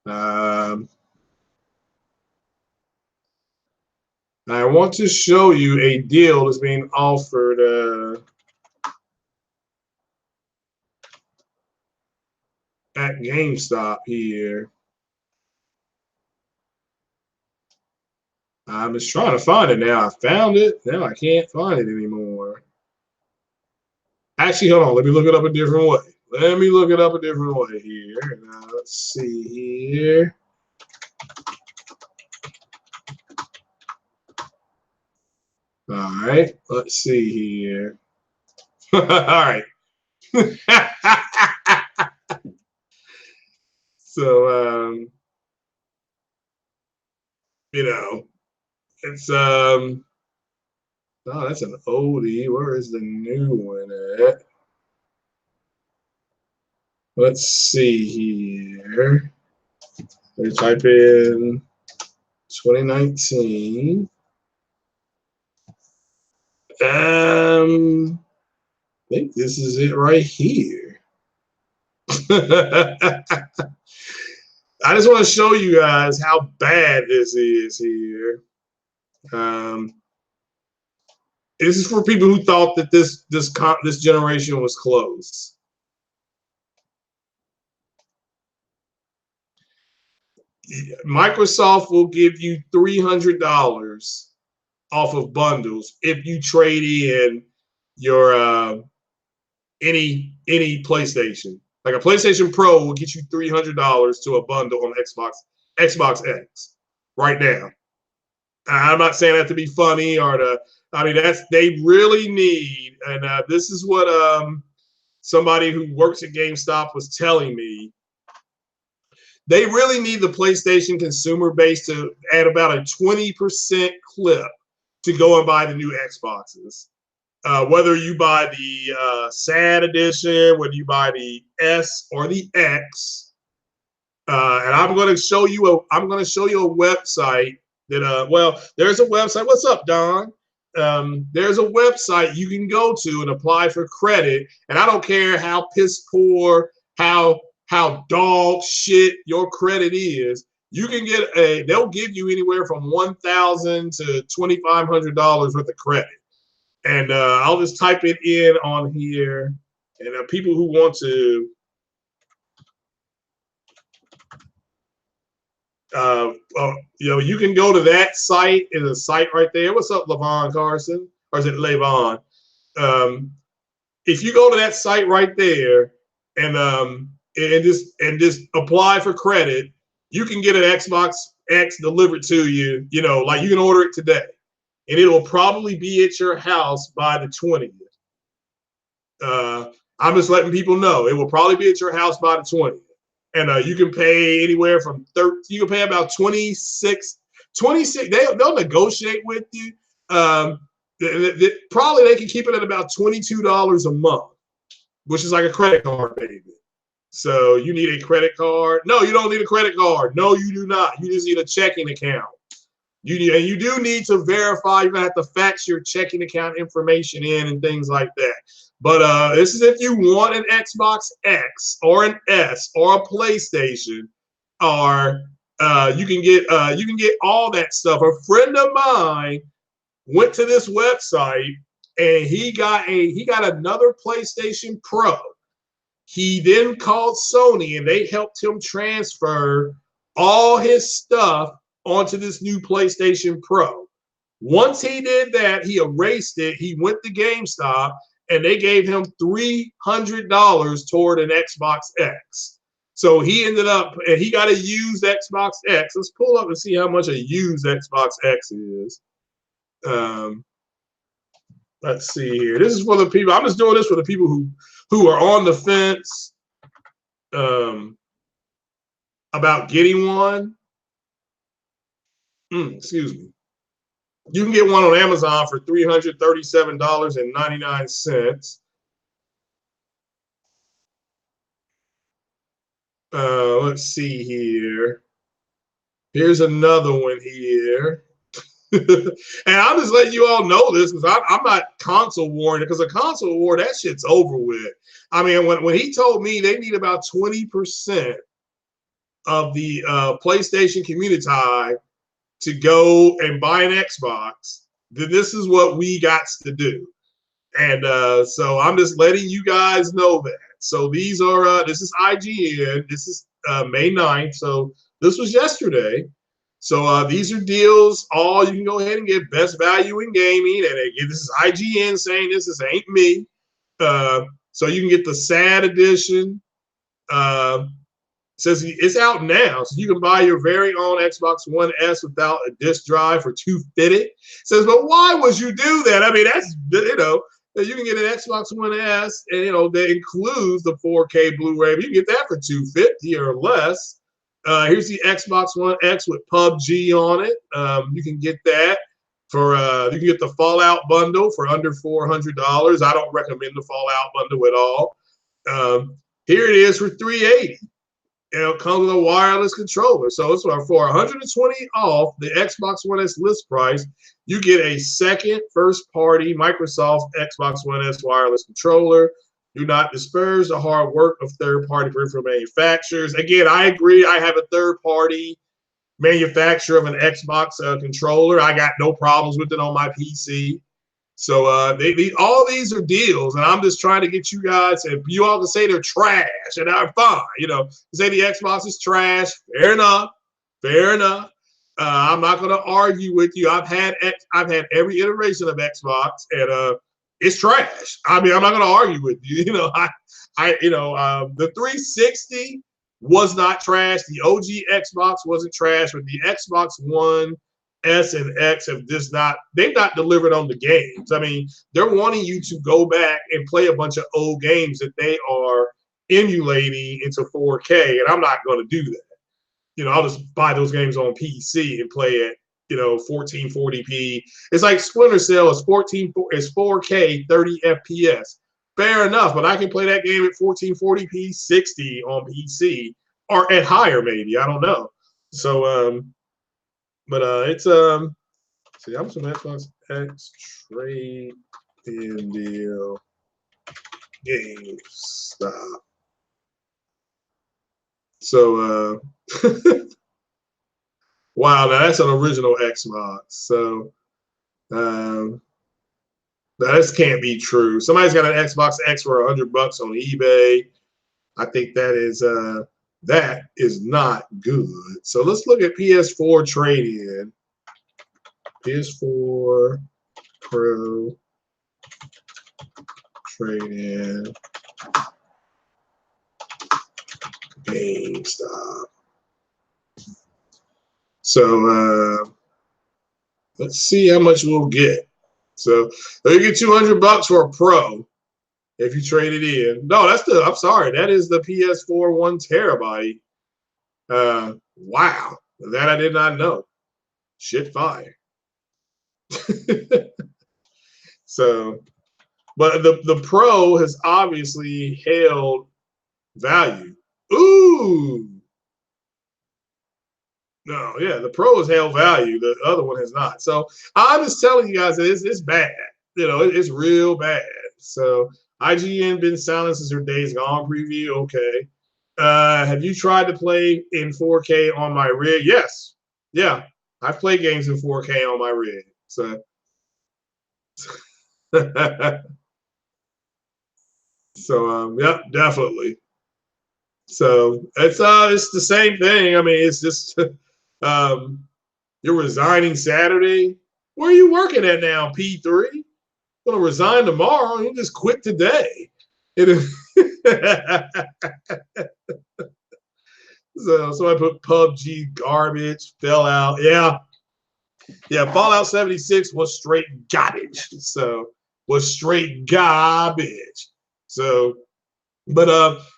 I want to show you a deal that's being offered at GameStop here. I'm just trying to find it now. I found it. Now I can't find it anymore. Actually, hold on. Let me look it up a different way. Let me look it up a different way here. Let's see here. All right. Let's see here. All right. So, you know, it's oh, that's an oldie. Where is the new one at? Let's see here. We type in 2019. I think this is it right here. I just want to show you guys how bad this is here. This is for people who thought that this generation was close. Microsoft will give you $300 off of bundles if you trade in your any PlayStation. Like a PlayStation Pro will get you $300 to a bundle on Xbox X right now. I'm not saying that to be funny or to. I mean, they really need, and this is what somebody who works at GameStop was telling me. They really need the PlayStation consumer base to add about a 20% clip to go and buy the new Xboxes. Whether you buy the SAD edition, whether you buy the S or the X, and I'm going to show you a website that well, there's a website. What's up, Don? There's a website you can go to and apply for credit, and I don't care how piss poor, how dog shit your credit is. You can get they'll give you anywhere from $1,000 to $2,500 worth of credit. And I'll just type it in on here. And people who want to you know, you can go to that site. Is a site right there. What's up, Levon Carson? Or is it Levon? If you go to that site right there and just apply for credit, you can get an Xbox X delivered to you. You know, like you can order it today, and it will probably be at your house by the 20th. I'm just letting people know it will probably be at your house by the 20th. And you can pay anywhere from 30. You can pay about 26. They'll negotiate with you. Probably they can keep it at about $22 a month, which is like a credit card payment. So you need a credit card. No, you don't need a credit card. No, you do not. You just need a checking account. And you do need to verify. You're gonna have to fax your checking account information in and things like that. But this is if you want an Xbox X or an S or a PlayStation, or you can get all that stuff. A friend of mine went to this website and he got another PlayStation Pro. He then called Sony and they helped him transfer all his stuff onto this new PlayStation Pro. Once he did that, he erased it. He went to GameStop and they gave him $300 toward an Xbox X. So he ended up, and he got a used Xbox X. Let's pull up and see how much a used Xbox X is. Let's see here. This is for the people. I'm just doing this for the people who are on the fence about getting one. Excuse me. You can get one on Amazon for $337.99. Let's see here. Here's another one here. And I'm just letting you all know this because I'm not console warring, because a console war, that shit's over with. I mean, when he told me they need about 20% of the PlayStation community to go and buy an Xbox, then this is what we got to do. And so I'm just letting you guys know that. So these are, this is IGN. This is May 9th. So this was yesterday. So these are deals. All you can go ahead and get best value in gaming. And again, this is IGN saying this. This ain't me. So you can get the SAD edition. Says it's out now, so you can buy your very own Xbox One S without a disc drive for $250. Says, but why would you do that? I mean, that's, you know, you can get an Xbox One S, and you know that includes the 4K Blu-ray. But you can get that for $250 or less. Here's the Xbox One X with PUBG on it. You can get that for you can get the Fallout bundle for under $400. I don't recommend the Fallout bundle at all. Here it is for $380. It comes with a wireless controller. So it's for $120 off the Xbox One S list price. You get a second first-party Microsoft Xbox One S wireless controller. Do not disparage the hard work of third-party peripheral manufacturers. Again, I agree. I have a third-party manufacturer of an Xbox controller. I got no problems with it on my PC. So all these are deals, and I'm just trying to get you guys. If you all can say they're trash, and I'm fine, you know, say the Xbox is trash. Fair enough, fair enough. I'm not going to argue with you. I've had every iteration of Xbox, and it's trash. I mean, I'm not going to argue with you. You know, the 360 was not trash. The OG Xbox wasn't trash, but the Xbox One S and X they've not delivered on the games. I mean, they're wanting you to go back and play a bunch of old games that they are emulating into 4K, and I'm not going to do that. You know, I'll just buy those games on PC and play it, you know, 1440p. It's like Splinter Cell is 4K 30 FPS. Fair enough, but I can play that game at 1440p 60 on PC, or at higher maybe. I don't know. So but it's see, I'm some Xbox X trade in deal GameStop. So wow, now that's an original Xbox. So that can't be true. Somebody's got an Xbox X for $100 on eBay. I think that is not good. So let's look at PS4 trade-in. PS4 Pro trade-in GameStop. So let's see how much we'll get. So you get $200 for a Pro if you trade it in. No, I'm sorry, that is the PS4 1 terabyte. Wow, that I did not know. Shit fire. So, but the Pro has obviously held value. Ooh. No, yeah, the Pro has held value. The other one has not. So I'm just telling you guys that it's bad. You know, it's real bad. So IGN been silent since their Days Gone preview. Okay. Have you tried to play in 4K on my rig? Yes. Yeah. I've played games in 4K on my rig. So yep, definitely. So it's the same thing. I mean, it's just you're resigning Saturday. Where are you working at now, P3? Gonna resign tomorrow. You just quit today. It is so I put PUBG garbage, fell out. Yeah. Yeah, Fallout 76 was straight garbage. So was straight garbage. So but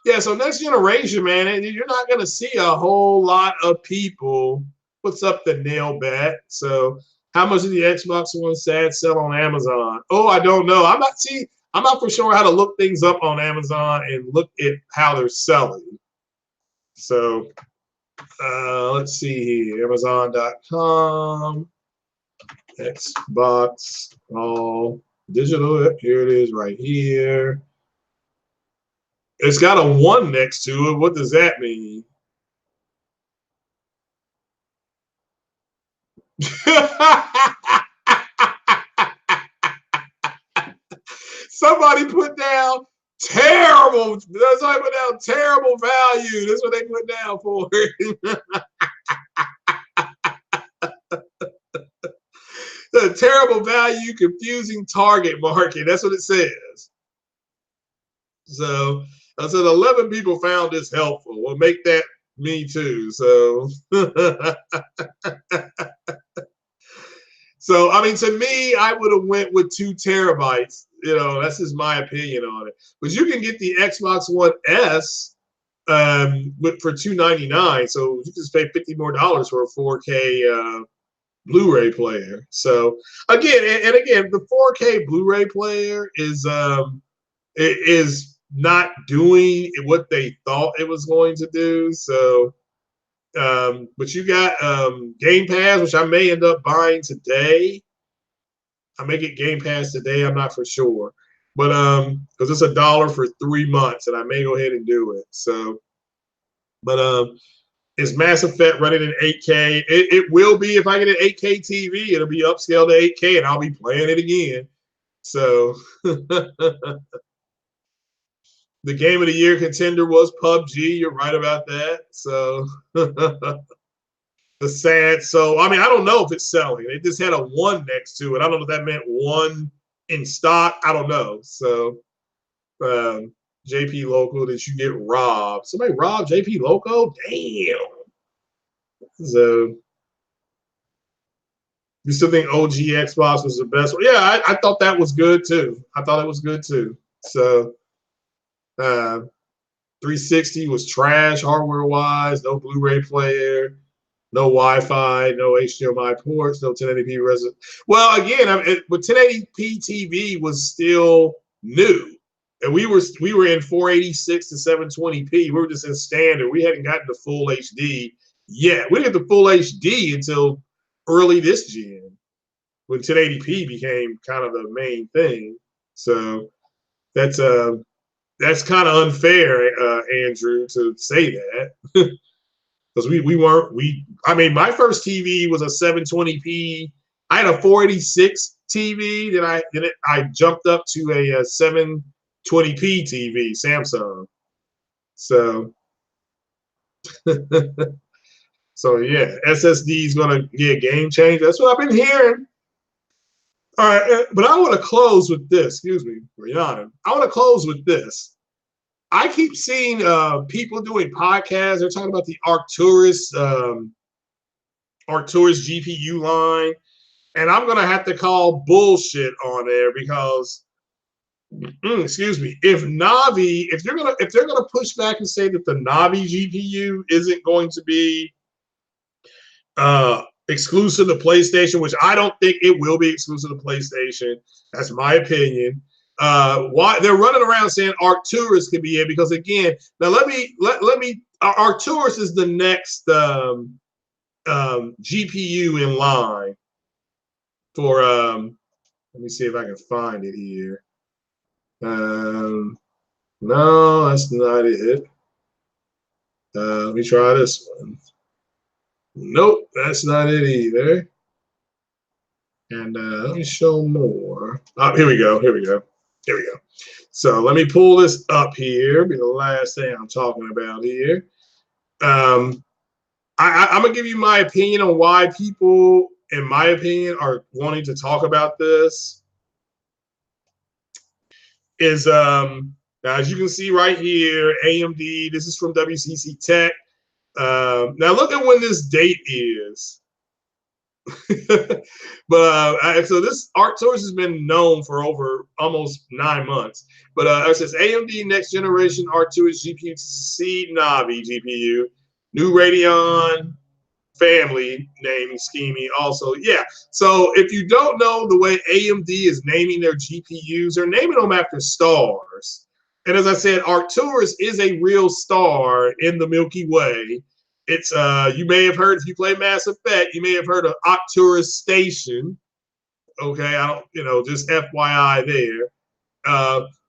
yeah, so next generation, man, you're not gonna see a whole lot of people. What's up, the nail bat? So how much did the Xbox One sad sell on Amazon? Oh, I don't know. I'm not for sure how to look things up on Amazon and look at how they're selling. So let's see here. Amazon.com, Xbox, all digital. Here it is right here. It's got a 1 next to it. What does that mean? Somebody put down terrible. Somebody put down terrible value. That's what they put down for. The terrible value, confusing target market. That's what it says. So I said 11 people found this helpful. Well, make that me too. So so I mean, to me, I would have went with 2 terabytes. You know, that's just my opinion on it. But you can get the Xbox One S for $299. So you just pay $50 more for a 4K Blu-ray player. So again, and again, the 4K Blu-ray player is not doing what they thought it was going to do. So, but you got Game Pass, which I may end up buying today. I may get Game Pass today. I'm not for sure, but because it's $1 for 3 months, and I may go ahead and do it. So, but it's Mass Effect running in 8K. It will be if I get an 8K TV. It'll be upscaled to 8K, and I'll be playing it again. So. The game of the year contender was PUBG. You're right about that. So the sad. So I mean, I don't know if it's selling. They just had a 1 next to it. I don't know if that meant 1 in stock. I don't know. So JP Local, did you get robbed? Somebody robbed JP Local? Damn. So you still think OG Xbox was the best one? Yeah, I thought that was good too. I thought it was good too. So 360 was trash hardware-wise, no Blu-ray player, no Wi-Fi, no HDMI ports, no 1080p resolution. Well, again, but 1080p TV was still new, and we were in 486 to 720p. We were just in standard. We hadn't gotten to full HD yet. We didn't get the full HD until early this gen, when 1080p became kind of the main thing. So that's kind of unfair, Andrew, to say that, because I mean, my first TV was a 720p. I had a 486 TV. Then I jumped up to a 720p TV, Samsung. So, so yeah, SSD is gonna be a game changer. That's what I've been hearing. All right, but I want to close with this. Excuse me, Rihanna. I want to close with this. I keep seeing people doing podcasts. They're talking about the Arcturus GPU line, and I'm gonna have to call bullshit on there because, excuse me, if NAVI, if they're gonna push back and say that the NAVI GPU isn't going to be exclusive to PlayStation, which I don't think it will be exclusive to PlayStation. That's my opinion. Why they're running around saying ARCTURUS could be it, because again, now let me ARCTURUS is the next GPU in line for let me see if I can find it here. No, that's not it. Let me try this one. Nope, that's not it either. And let me show more. Oh, here we go. Here we go. Here we go. So let me pull this up here. Be the last thing I'm talking about here. I'm gonna give you my opinion on why people, in my opinion, are wanting to talk about this. Is now, as you can see right here, AMD. This is from WCC Tech. Now look at when this date is. But so this ARCTURUS has been known for over almost 9 months. But it says AMD next generation ARCTURUS GPU to succeed NAVI GPU, new Radeon family naming scheming. Also, yeah. So if you don't know the way AMD is naming their GPUs, they're naming them after stars. And as I said, ARCTURUS is a real star in the Milky Way. It's you may have heard, if you play Mass Effect, you may have heard of ARCTURUS Station. Okay, I don't, just FYI there.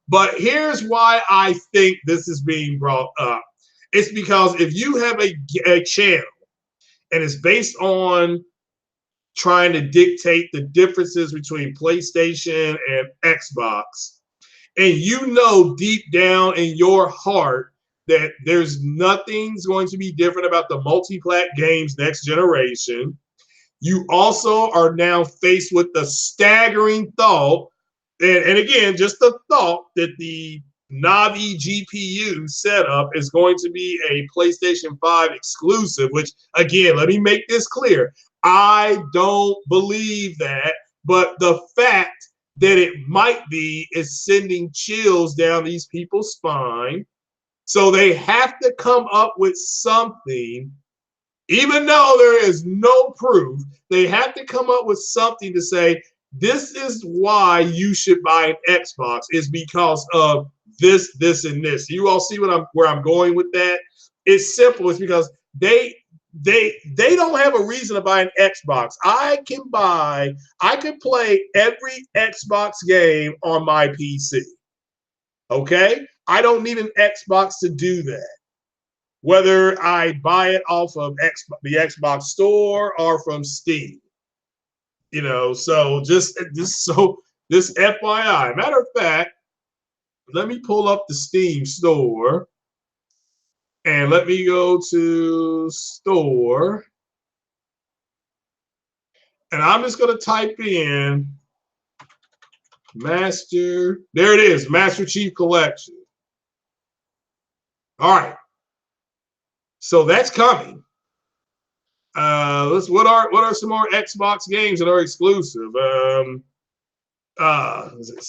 But here's why I think this is being brought up. It's because if you have a channel and it's based on trying to dictate the differences between PlayStation and Xbox, and you know deep down in your heart that there's nothing's going to be different about the multi-plat games next generation. You also are now faced with the staggering thought, and again, just the thought that the NAVI GPU setup is going to be a PlayStation 5 exclusive, which, again, let me make this clear. I don't believe that, but the fact that it might be is sending chills down these people's spine. So they have to come up with something, even though there is no proof, they have to come up with something to say, this is why you should buy an Xbox, is because of this, this, and this. You all see where I'm going with that? It's simple. It's because they don't have a reason to buy an Xbox. I can play every Xbox game on my PC. Okay? I don't need an Xbox to do that. Whether I buy it off of the Xbox store or from Steam. So just this FYI. Matter of fact, let me pull up the Steam store and let me go to store. And I'm just going to type in Master. There it is, Master Chief Collection. All right. So that's coming. What are some more Xbox games that are exclusive? Is it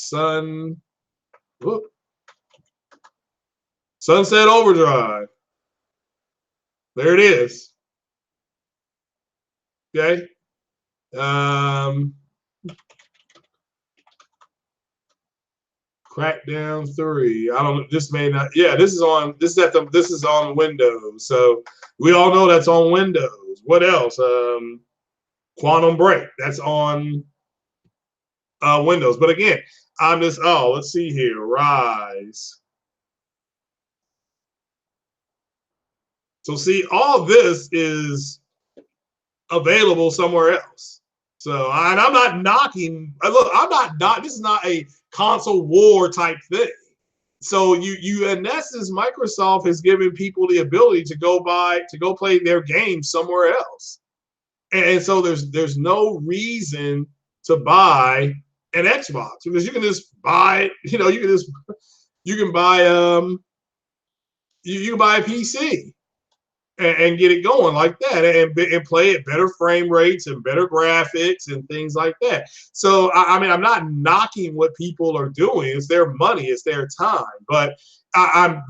Sunset Overdrive? There it is. Okay. Crackdown 3. I don't. This may not. Yeah, this is on Windows. So we all know that's on Windows. What else? Quantum Break. That's on Windows. But again, I'm just. Oh, let's see here. Rise. So see, all this is available somewhere else. So, and I'm not knocking. Look, this is not a console war type thing. So you in essence, Microsoft has given people the ability to go play their games somewhere else. And so there's no reason to buy an Xbox, because you can just buy, you can buy a PC and get it going like that, and play at better frame rates and better graphics and things like that. So I mean, I'm not knocking what people are doing. It's their money, it's their time. But I'm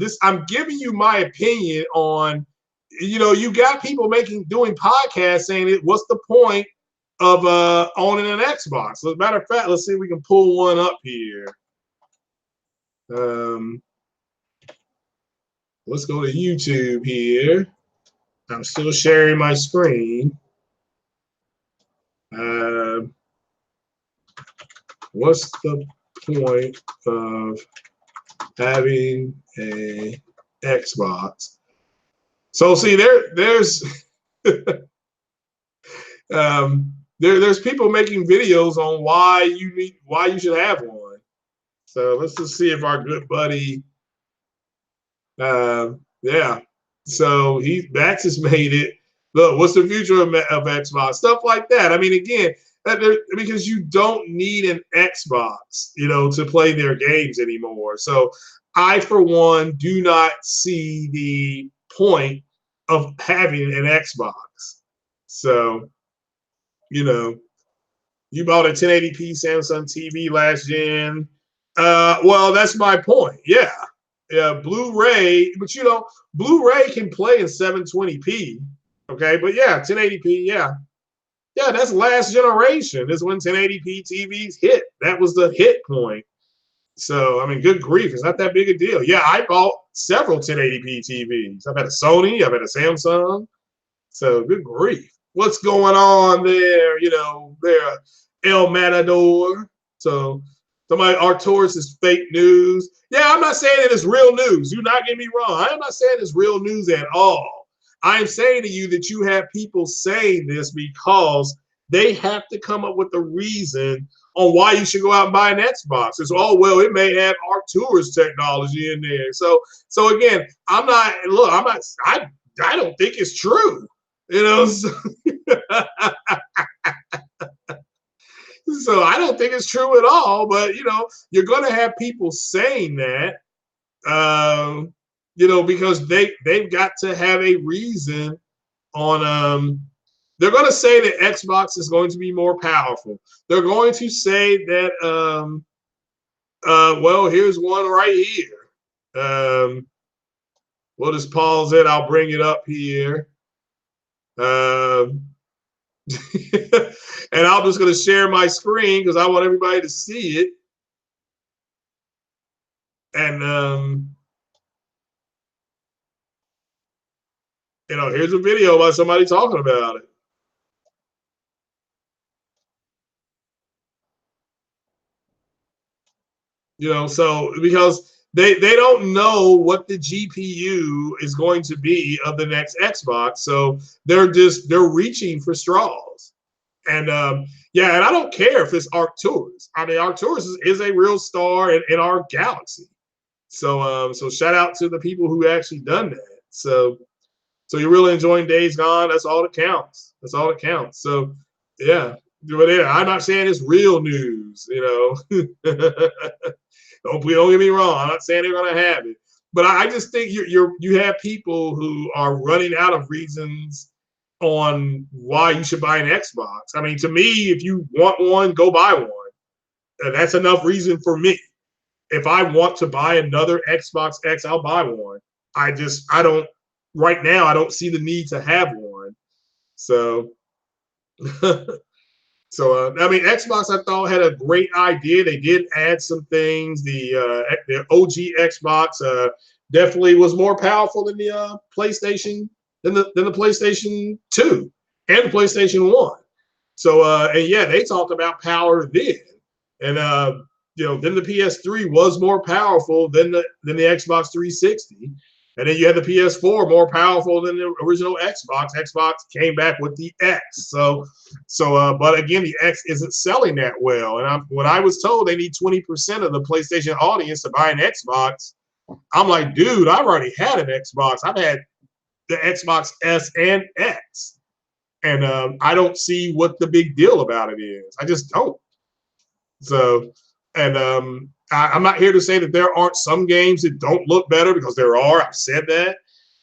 giving you my opinion on, you got people doing podcasts saying, what's the point of owning an Xbox? As a matter of fact, let's see if we can pull one up here. Let's go to YouTube here. I'm still sharing my screen. What's the point of having a Xbox? So see, there's there's people making videos on why you should have one. So let's just see if our good buddy, yeah. So Max has made it. Look, what's the future of Xbox? Stuff like that. I mean, again, because you don't need an Xbox, to play their games anymore. So I, for one, do not see the point of having an Xbox. So, you bought a 1080p Samsung TV last gen. Well, that's my point. Yeah. Yeah, Blu-ray, but Blu-ray can play in 720p. Okay, but yeah, 1080p, yeah. Yeah, that's last generation. This is when 1080p TVs hit. That was the hit point. So, I mean, good grief. It's not that big a deal. Yeah, I bought several 1080p TVs. I've had a Sony. I've had a Samsung. So, good grief. What's going on there? There, El Matador. So, somebody, ARCTURUS is fake news. Yeah, I'm not saying that it's real news. Do not get me wrong. I am not saying it's real news at all. I am saying to you that you have people saying this because they have to come up with a reason on why you should go out and buy an Xbox. It's, oh, well, it may have ARCTURUS technology in there. So again, I don't think it's true. So, so I don't think it's true at all, but you're going to have people saying that, because they've got to have a reason on. They're going to say that Xbox is going to be more powerful. They're going to say that, well, here's one right here. We'll just pause it. I'll bring it up here. And I'm just going to share my screen because I want everybody to see it. And, here's a video about somebody talking about it. So because they don't know what the GPU is going to be of the next Xbox, so they're reaching for straws. And yeah, and I don't care if it's ARCTURUS. I mean, ARCTURUS is a real star in our galaxy. So so shout out to the people who actually done that. So you're really enjoying Days Gone. That's all that counts. That's all that counts. So yeah, but yeah, I'm not saying it's real news. Don't get me wrong. I'm not saying they're going to have it, but I just think you have people who are running out of reasons on why you should buy an Xbox. I mean, to me, if you want one, go buy one. That's enough reason for me. If I want to buy another Xbox X, I'll buy one. I don't right now. I don't see the need to have one. So. So I mean, Xbox I thought had a great idea. They did add some things. The OG Xbox definitely was more powerful than the PlayStation than the PlayStation 2 and the PlayStation 1. So and yeah, they talked about power then, and then the PS3 was more powerful than the Xbox 360. And then you had the PS4 more powerful than the original Xbox. Xbox came back with the X. So but again, the X isn't selling that well. And when I was told they need 20% of the PlayStation audience to buy an Xbox, I'm like, dude, I've already had an Xbox. I've had the Xbox S and X. And I don't see what the big deal about it is. I just don't. So, and I'm not here to say that there aren't some games that don't look better, because there are. I've said that.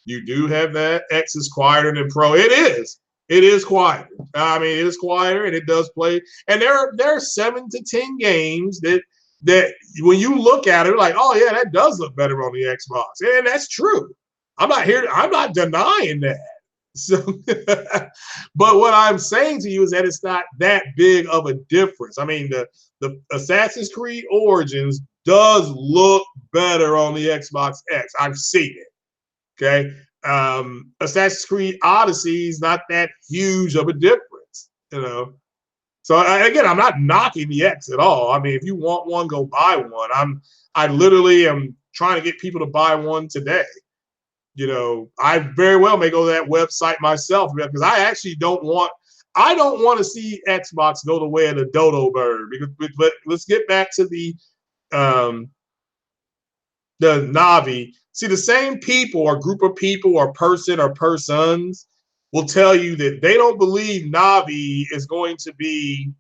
You do have that. X is quieter than Pro. It is. It is quieter. I mean, it is quieter, and it does play. And there are 7 to 10 games that when you look at it, like, oh yeah, that does look better on the Xbox, and that's true. I'm not denying that. So, but what I'm saying to you is that it's not that big of a difference. I mean, the Assassin's Creed Origins does look better on the Xbox X. I've seen it. Okay. Assassin's Creed Odyssey is not that huge of a difference, you know. So again, I'm not knocking the X at all. I mean, if you want one, go buy one. I literally am trying to get people to buy one today. You know, I very well may go to that website myself because I don't want to see Xbox go the way of the dodo bird. But let's get back to um, the NAVI. See, the same people or group of people or person or persons will tell you that they don't believe NAVI is going to be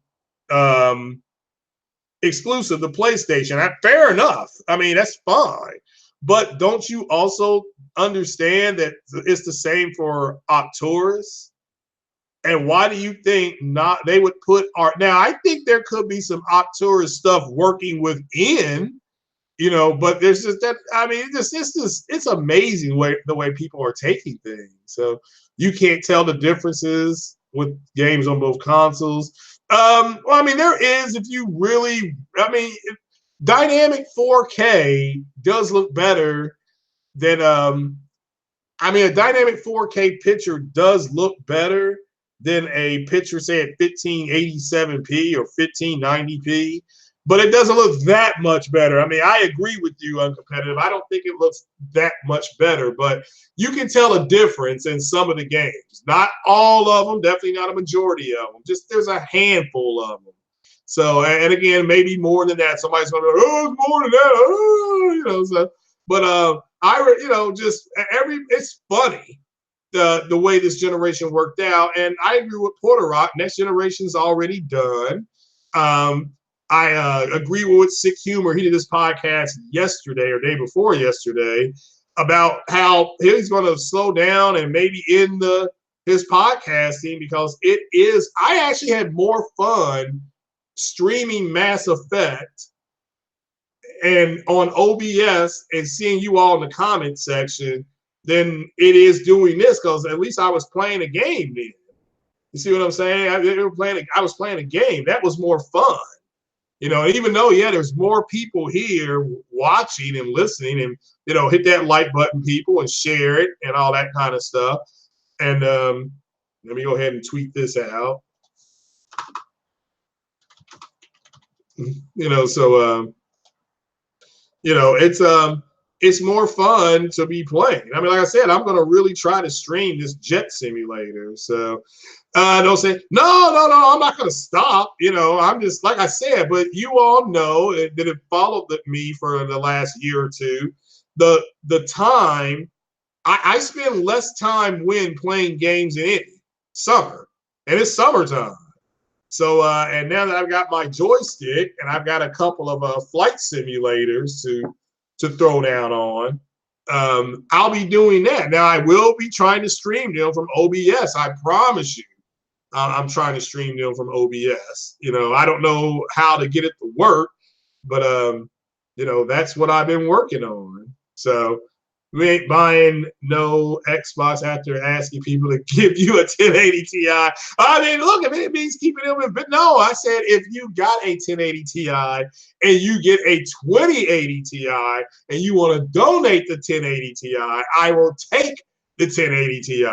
exclusive to PlayStation. Fair enough. I mean, that's fine. But don't you also understand that it's the same for ARCTURUS? And why do you think not they would put art? Now, I think there could be some ARCTURUS stuff working within, you know, but there's just that. I mean, it's amazing the way people are taking things. So you can't tell the differences with games on both consoles. Well, I mean, there is if you really. I mean, dynamic 4K does look better than. I mean, a dynamic 4K picture does look better than a picture, say, at 1587p or 1590p, but it doesn't look that much better. I mean, I agree with you, Uncompetitive. I don't think it looks that much better, but you can tell a difference in some of the games. Not all of them, definitely not a majority of them. Just there's a handful of them. So, and again, maybe more than that. Somebody's going to go, oh, it's more than that. Oh, you know, so, but you know, just it's funny the way this generation worked out. And I agree with Porter Rock. Next generation's already done. I agree with Sick Humor. He did this podcast yesterday or day before yesterday about how he's going to slow down and maybe end his podcasting because it is. I actually had more fun streaming Mass Effect and on OBS and seeing you all in the comment section than it is doing this because at least I was playing a game then. You see what I'm saying? I was playing a game. That was more fun. You know, even though, yeah, there's more people here watching and listening and, you know, hit that like button, people, and share it and all that kind of stuff. And let me go ahead and tweet this out. You know, so, you know, it's more fun to be playing. I mean, like I said, I'm going to really try to stream this jet simulator. So don't say, no, I'm not going to stop. You know, I'm just, like I said, but you all know that have followed me for the last year or two. The time, I spend less time when playing games in any summer. And it's summertime. So, and now that I've got my joystick and I've got a couple of flight simulators to throw down on, I'll be doing that. Now, I will be trying to stream them from OBS. I promise you, I'm trying to stream them from OBS. You know, I don't know how to get it to work, but you know, that's what I've been working on. So we ain't buying no Xbox after asking people to give you a 1080 Ti. I mean, look, if it means keeping them in, but no, I said if you got a 1080 Ti and you get a 2080 Ti and you want to donate the 1080 Ti, I will take the 1080 Ti.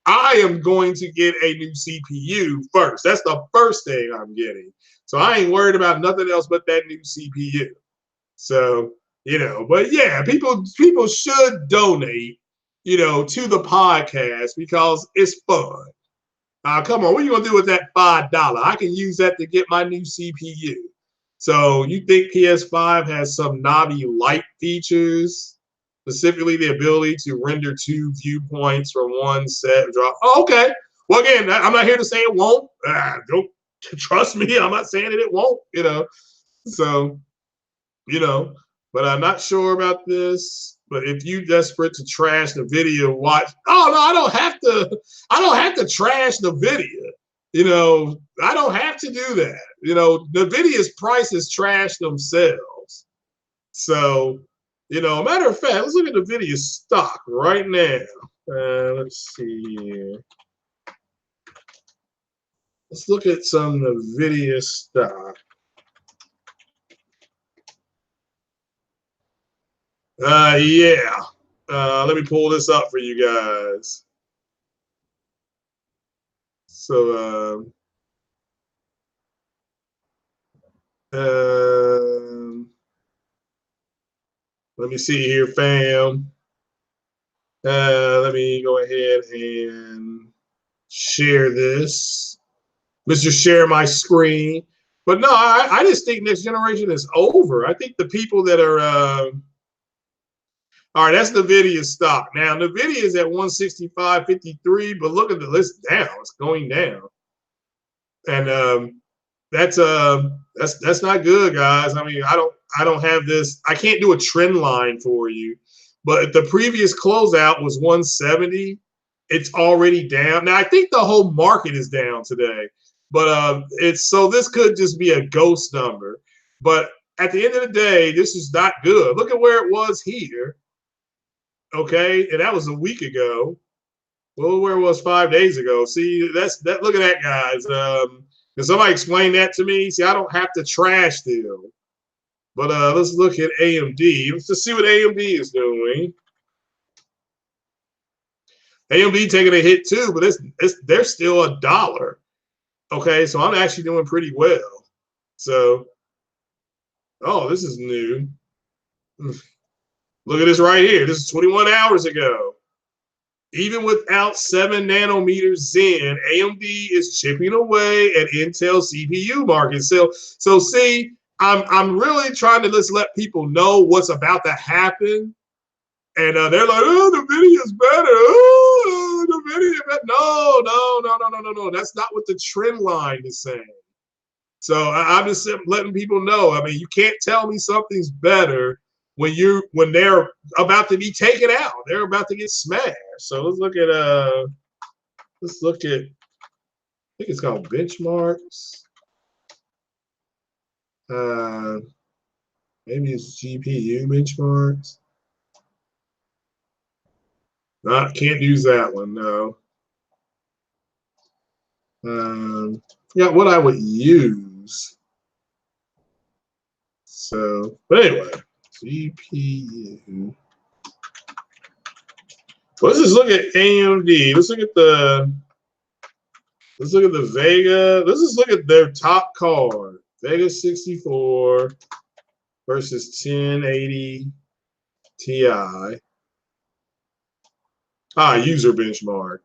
I am going to get a new CPU first. That's the first thing I'm getting. So I ain't worried about nothing else but that new CPU. So, you know, but yeah, people should donate, you know, to the podcast because it's fun. Come on, what are you gonna do with that $5? I can use that to get my new CPU. So you think PS5 has some NAVI light features, specifically the ability to render two viewpoints from one set drop? Oh, okay. Well, again, I'm not here to say it won't. Don't trust me. I'm not saying that it won't. You know, so. You know, but I'm not sure about this. But if you desperate to trash the video, watch. Oh no, I don't have to. I don't have to trash the video. You know, I don't have to do that. You know, the video's prices trash themselves. So, you know, matter of fact, let's look at the video stock right now. Let's see here. Let's look at some of the video stock. Yeah. Let me pull this up for you guys. So, let me see here, fam. Let me go ahead and share this. Mr. Share my screen. But no, I just think next generation is over. I think the people that are all right, that's NVIDIA stock. Now, NVIDIA is at 165.53, but look at the list down. It's going down. And that's not good, guys. I mean, I don't have this. I can't do a trend line for you. But if the previous closeout was 170, it's already down. Now I think the whole market is down today. But it's so this could just be a ghost number. But at the end of the day, this is not good. Look at where it was here. Okay, and that was a week ago. Well, where it was 5 days ago. See, that's that. Look at that, guys. Can somebody explain that to me? See, I don't have to trash deal. But let's look at AMD. Let's just see what AMD is doing. AMD taking a hit too, but they're still $1. Okay, so I'm actually doing pretty well. So, oh, this is new. Look at this right here. This is 21 hours ago. Even without 7 nanometers Zen, AMD is chipping away at Intel CPU market. So see, I'm really trying to just let people know what's about to happen. And they're like, oh, the NVIDIA's better. Oh, the NVIDIA better. No. That's not what the trend line is saying. So I'm just letting people know. I mean, you can't tell me something's better when they're about to be taken out. They're about to get smashed. So let's look at I think it's called benchmarks. Maybe it's GPU benchmarks. Can't use that one, no. Yeah, what I would use. So, but anyway, GPU. Let's just look at AMD. Let's look at the Vega. Let's just look at their top card. Vega 64 versus 1080 Ti. User benchmark.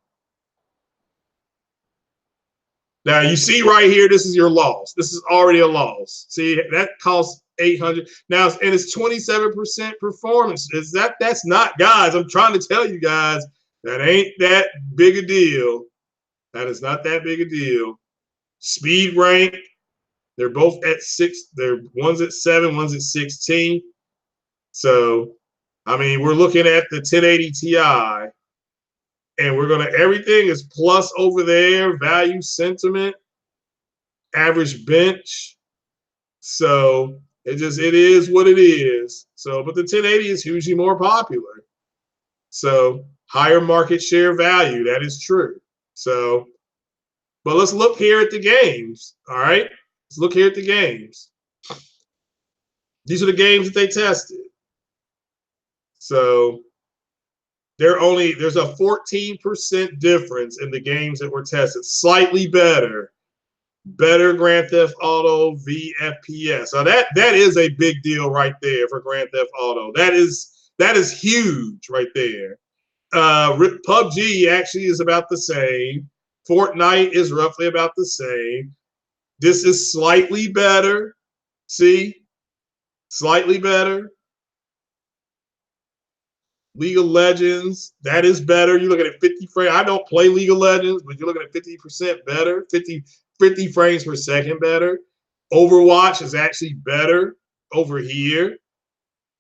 Now you see right here, this is your loss. This is already a loss. See, that costs 800. Now, and it's 27% performance. That's not, guys, I'm trying to tell you guys, that ain't that big a deal. That is not that big a deal. Speed rank, they're both at 6. One's at 7, one's at 16. So, I mean, we're looking at the 1080 Ti, and everything is plus over there, value, sentiment, average bench. So it is what it is. So, but the 1080 is hugely more popular. So higher market share value, that is true. So, but let's look here at the games. All right, let's look here at the games. These are the games that they tested. So there's a 14% difference in the games that were tested. Slightly better Grand Theft Auto v FPS. So that is a big deal right there for Grand Theft Auto. That is huge right there. PUBG actually is about the same. Fortnite is roughly about the same. This is slightly better. See? Slightly better. League of Legends, that is better. You're looking at 50 frames. I don't play League of Legends, but you're looking at 50% better, 50 frames per second better. Overwatch is actually better over here.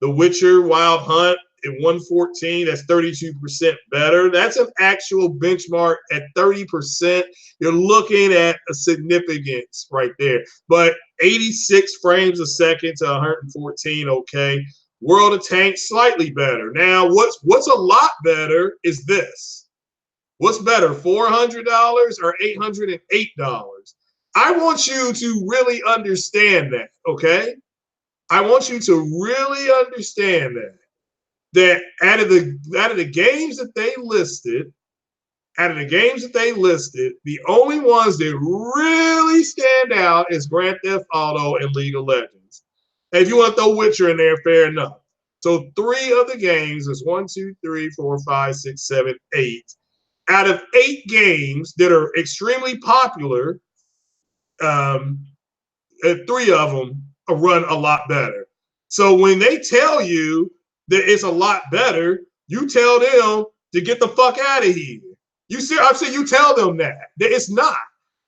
The Witcher Wild Hunt at 114, that's 32% better. That's an actual benchmark at 30%. You're looking at a significance right there. But 86 frames a second to 114, okay. World of Tanks, slightly better. Now, what's a lot better is this. What's better, $400 or $808? I want you to really understand that, okay? I want you to really understand that. that out of the games that they listed, the only ones that really stand out is Grand Theft Auto and League of Legends. And if you want to throw Witcher in there, fair enough. So 3 of the games is 1, 2, 3, 4, 5, 6, 7, 8. Out of 8 games that are extremely popular, 3 of them run a lot better. So when they tell you that it's a lot better, you tell them to get the fuck out of here. I'm saying you tell them that it's not.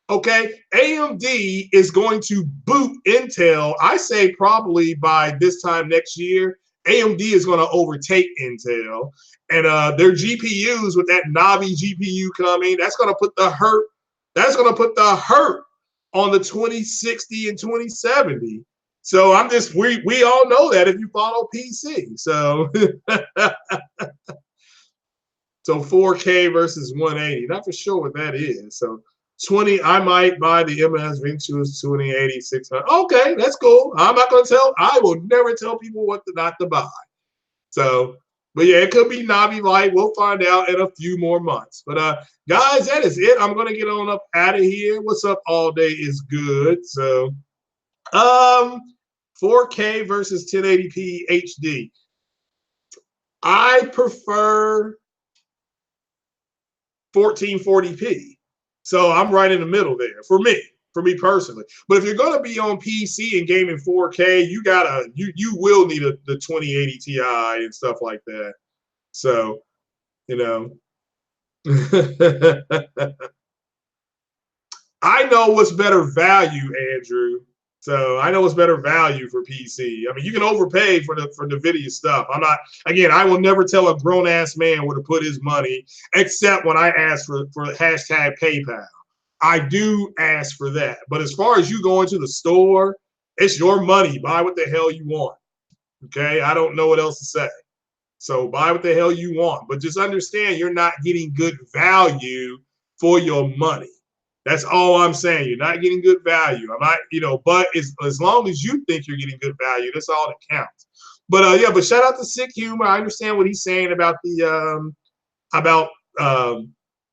Okay, AMD is going to boot Intel. I say probably by this time next year, AMD is going to overtake Intel, and their GPUs with that NAVI GPU coming, that's going to put the hurt. That's going to put the hurt on the 2060 and 2070. So we all know that if you follow PC. So so 4K versus 180. Not for sure what that is. So 20, I might buy the MS Ventus 2080 600. Okay, that's cool. I will never tell people what not to buy. So, but yeah, it could be NAVI Lite. We'll find out in a few more months. But guys, that is it. I'm gonna get on up out of here. What's up all day is good. So 4K versus 1080p HD. I prefer 1440p. So I'm right in the middle there for me personally. But if you're going to be on PC and gaming 4K, you will need the 2080 Ti and stuff like that. So, you know, I know what's better value, Andrew. So I know what's better value for PC. I mean, you can overpay for the NVIDIA stuff. I will never tell a grown ass man where to put his money, except when I ask for hashtag PayPal. I do ask for that. But as far as you going to the store, it's your money. Buy what the hell you want. Okay? I don't know what else to say. So buy what the hell you want. But just understand you're not getting good value for your money. That's all I'm saying. You're not getting good value. I'm not, but as long as you think you're getting good value, that's all that counts. But yeah, but shout out to Sick Humor. I understand what he's saying about the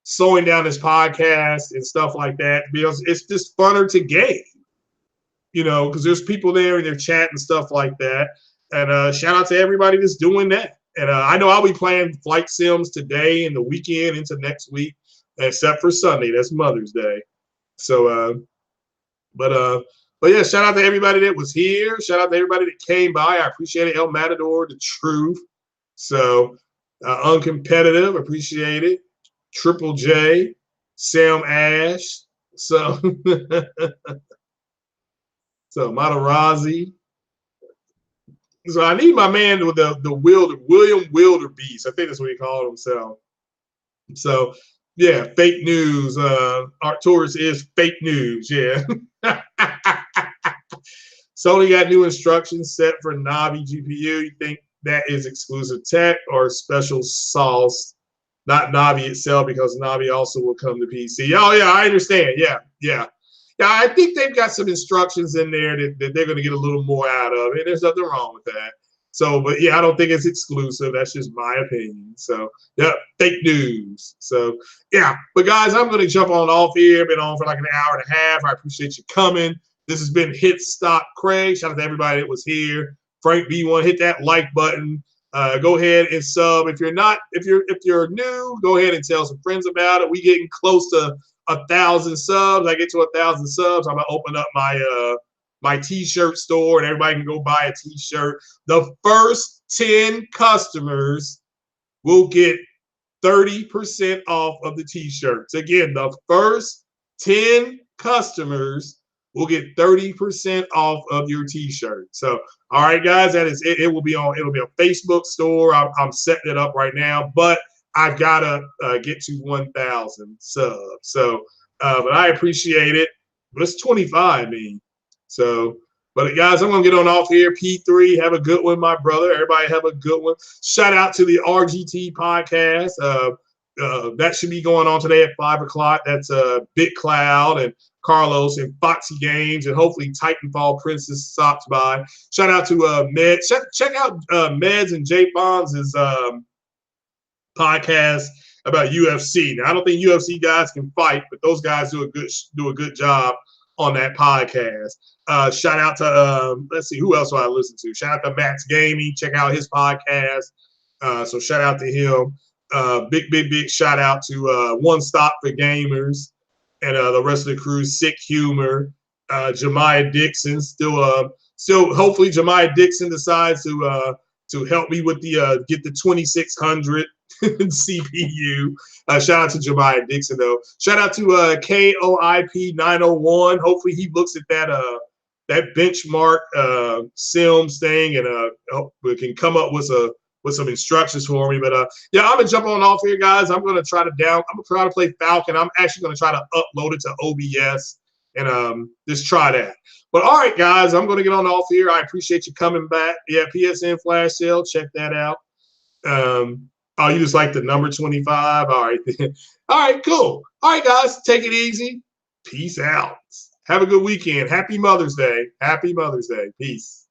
slowing down his podcast and stuff like that, because it's just funner to game, because there's people there in their chat and stuff like that. And shout out to everybody that's doing that. And I know I'll be playing flight sims today and the weekend into next week, except for Sunday. That's Mother's Day. So, but yeah, shout out to everybody that was here. Shout out to everybody that came by. I appreciate it. El Matador, the Truth. So, Uncompetitive, appreciate it. Triple J, Sam Ash. So, so Matarazzi. So I need my man with the William Wildebeest. I think that's what he called himself. So yeah, fake news. Arcturus is fake news. Yeah. Sony got new instructions set for NAVI GPU. You think that is exclusive tech or special sauce? Not NAVI itself, because NAVI also will come to PC. Oh yeah, I understand. Yeah. I think they've got some instructions in there that they're going to get a little more out of it. There's nothing wrong with that. So, but yeah, I don't think it's exclusive. That's just my opinion. So, yeah, fake news. So, yeah. But guys, I'm going to jump on off here. Been on for like an hour and a half. I appreciate you coming. This has been Hit Stop Craig. Shout out to everybody that was here. Frank B1, hit that like button. Go ahead and sub. If you're new, go ahead and tell some friends about it. We getting close to 1,000 subs. I get to 1,000 subs, I'm gonna open up my t-shirt store, and everybody can go buy a t-shirt. The first 10 customers will get 30% off of the t-shirts. Again, the first 10 customers will get 30% off of your t-shirt. So, all right, guys, that is it. It'll be a Facebook store. I'm setting it up right now, but I've got to get to 1,000 subs. So, but I appreciate it. But it's 25, So, but guys, I'm going to get on off here. P3, have a good one, my brother. Everybody have a good one. Shout out to the RGT podcast. That should be going on today at 5 o'clock. That's Big Cloud and Carlos, and Foxy Games, and hopefully Titanfall Princess stops by. Shout out to Med. Check out Meds and Jay Bonds' podcast about UFC. Now, I don't think UFC guys can fight, but those guys do a good job on that podcast. Shout out to let's see, who else do I listen to? Shout out to Matt's Gaming. Check out his podcast. So shout out to him. Big shout out to One Stop for Gamers and the rest of the crew. Sick Humor, Jemiah Dixon. Still hopefully Jemiah Dixon decides to help me with the get the 2600 CPU. Shout out to Jemiah Dixon though. Shout out to KOIP 901. Hopefully he looks at that benchmark Sims thing and can come up with some instructions for me. But yeah, I'm gonna jump on off here, guys. I'm gonna try to play Falcon. I'm actually gonna try to upload it to OBS and just try that. But all right, guys, I'm gonna get on off here. I appreciate you coming back. Yeah, PSN flash sale. Check that out. Oh, you just like the number 25? All right. All right, cool. All right, guys, take it easy. Peace out. Have a good weekend. Happy Mother's Day. Happy Mother's Day. Peace.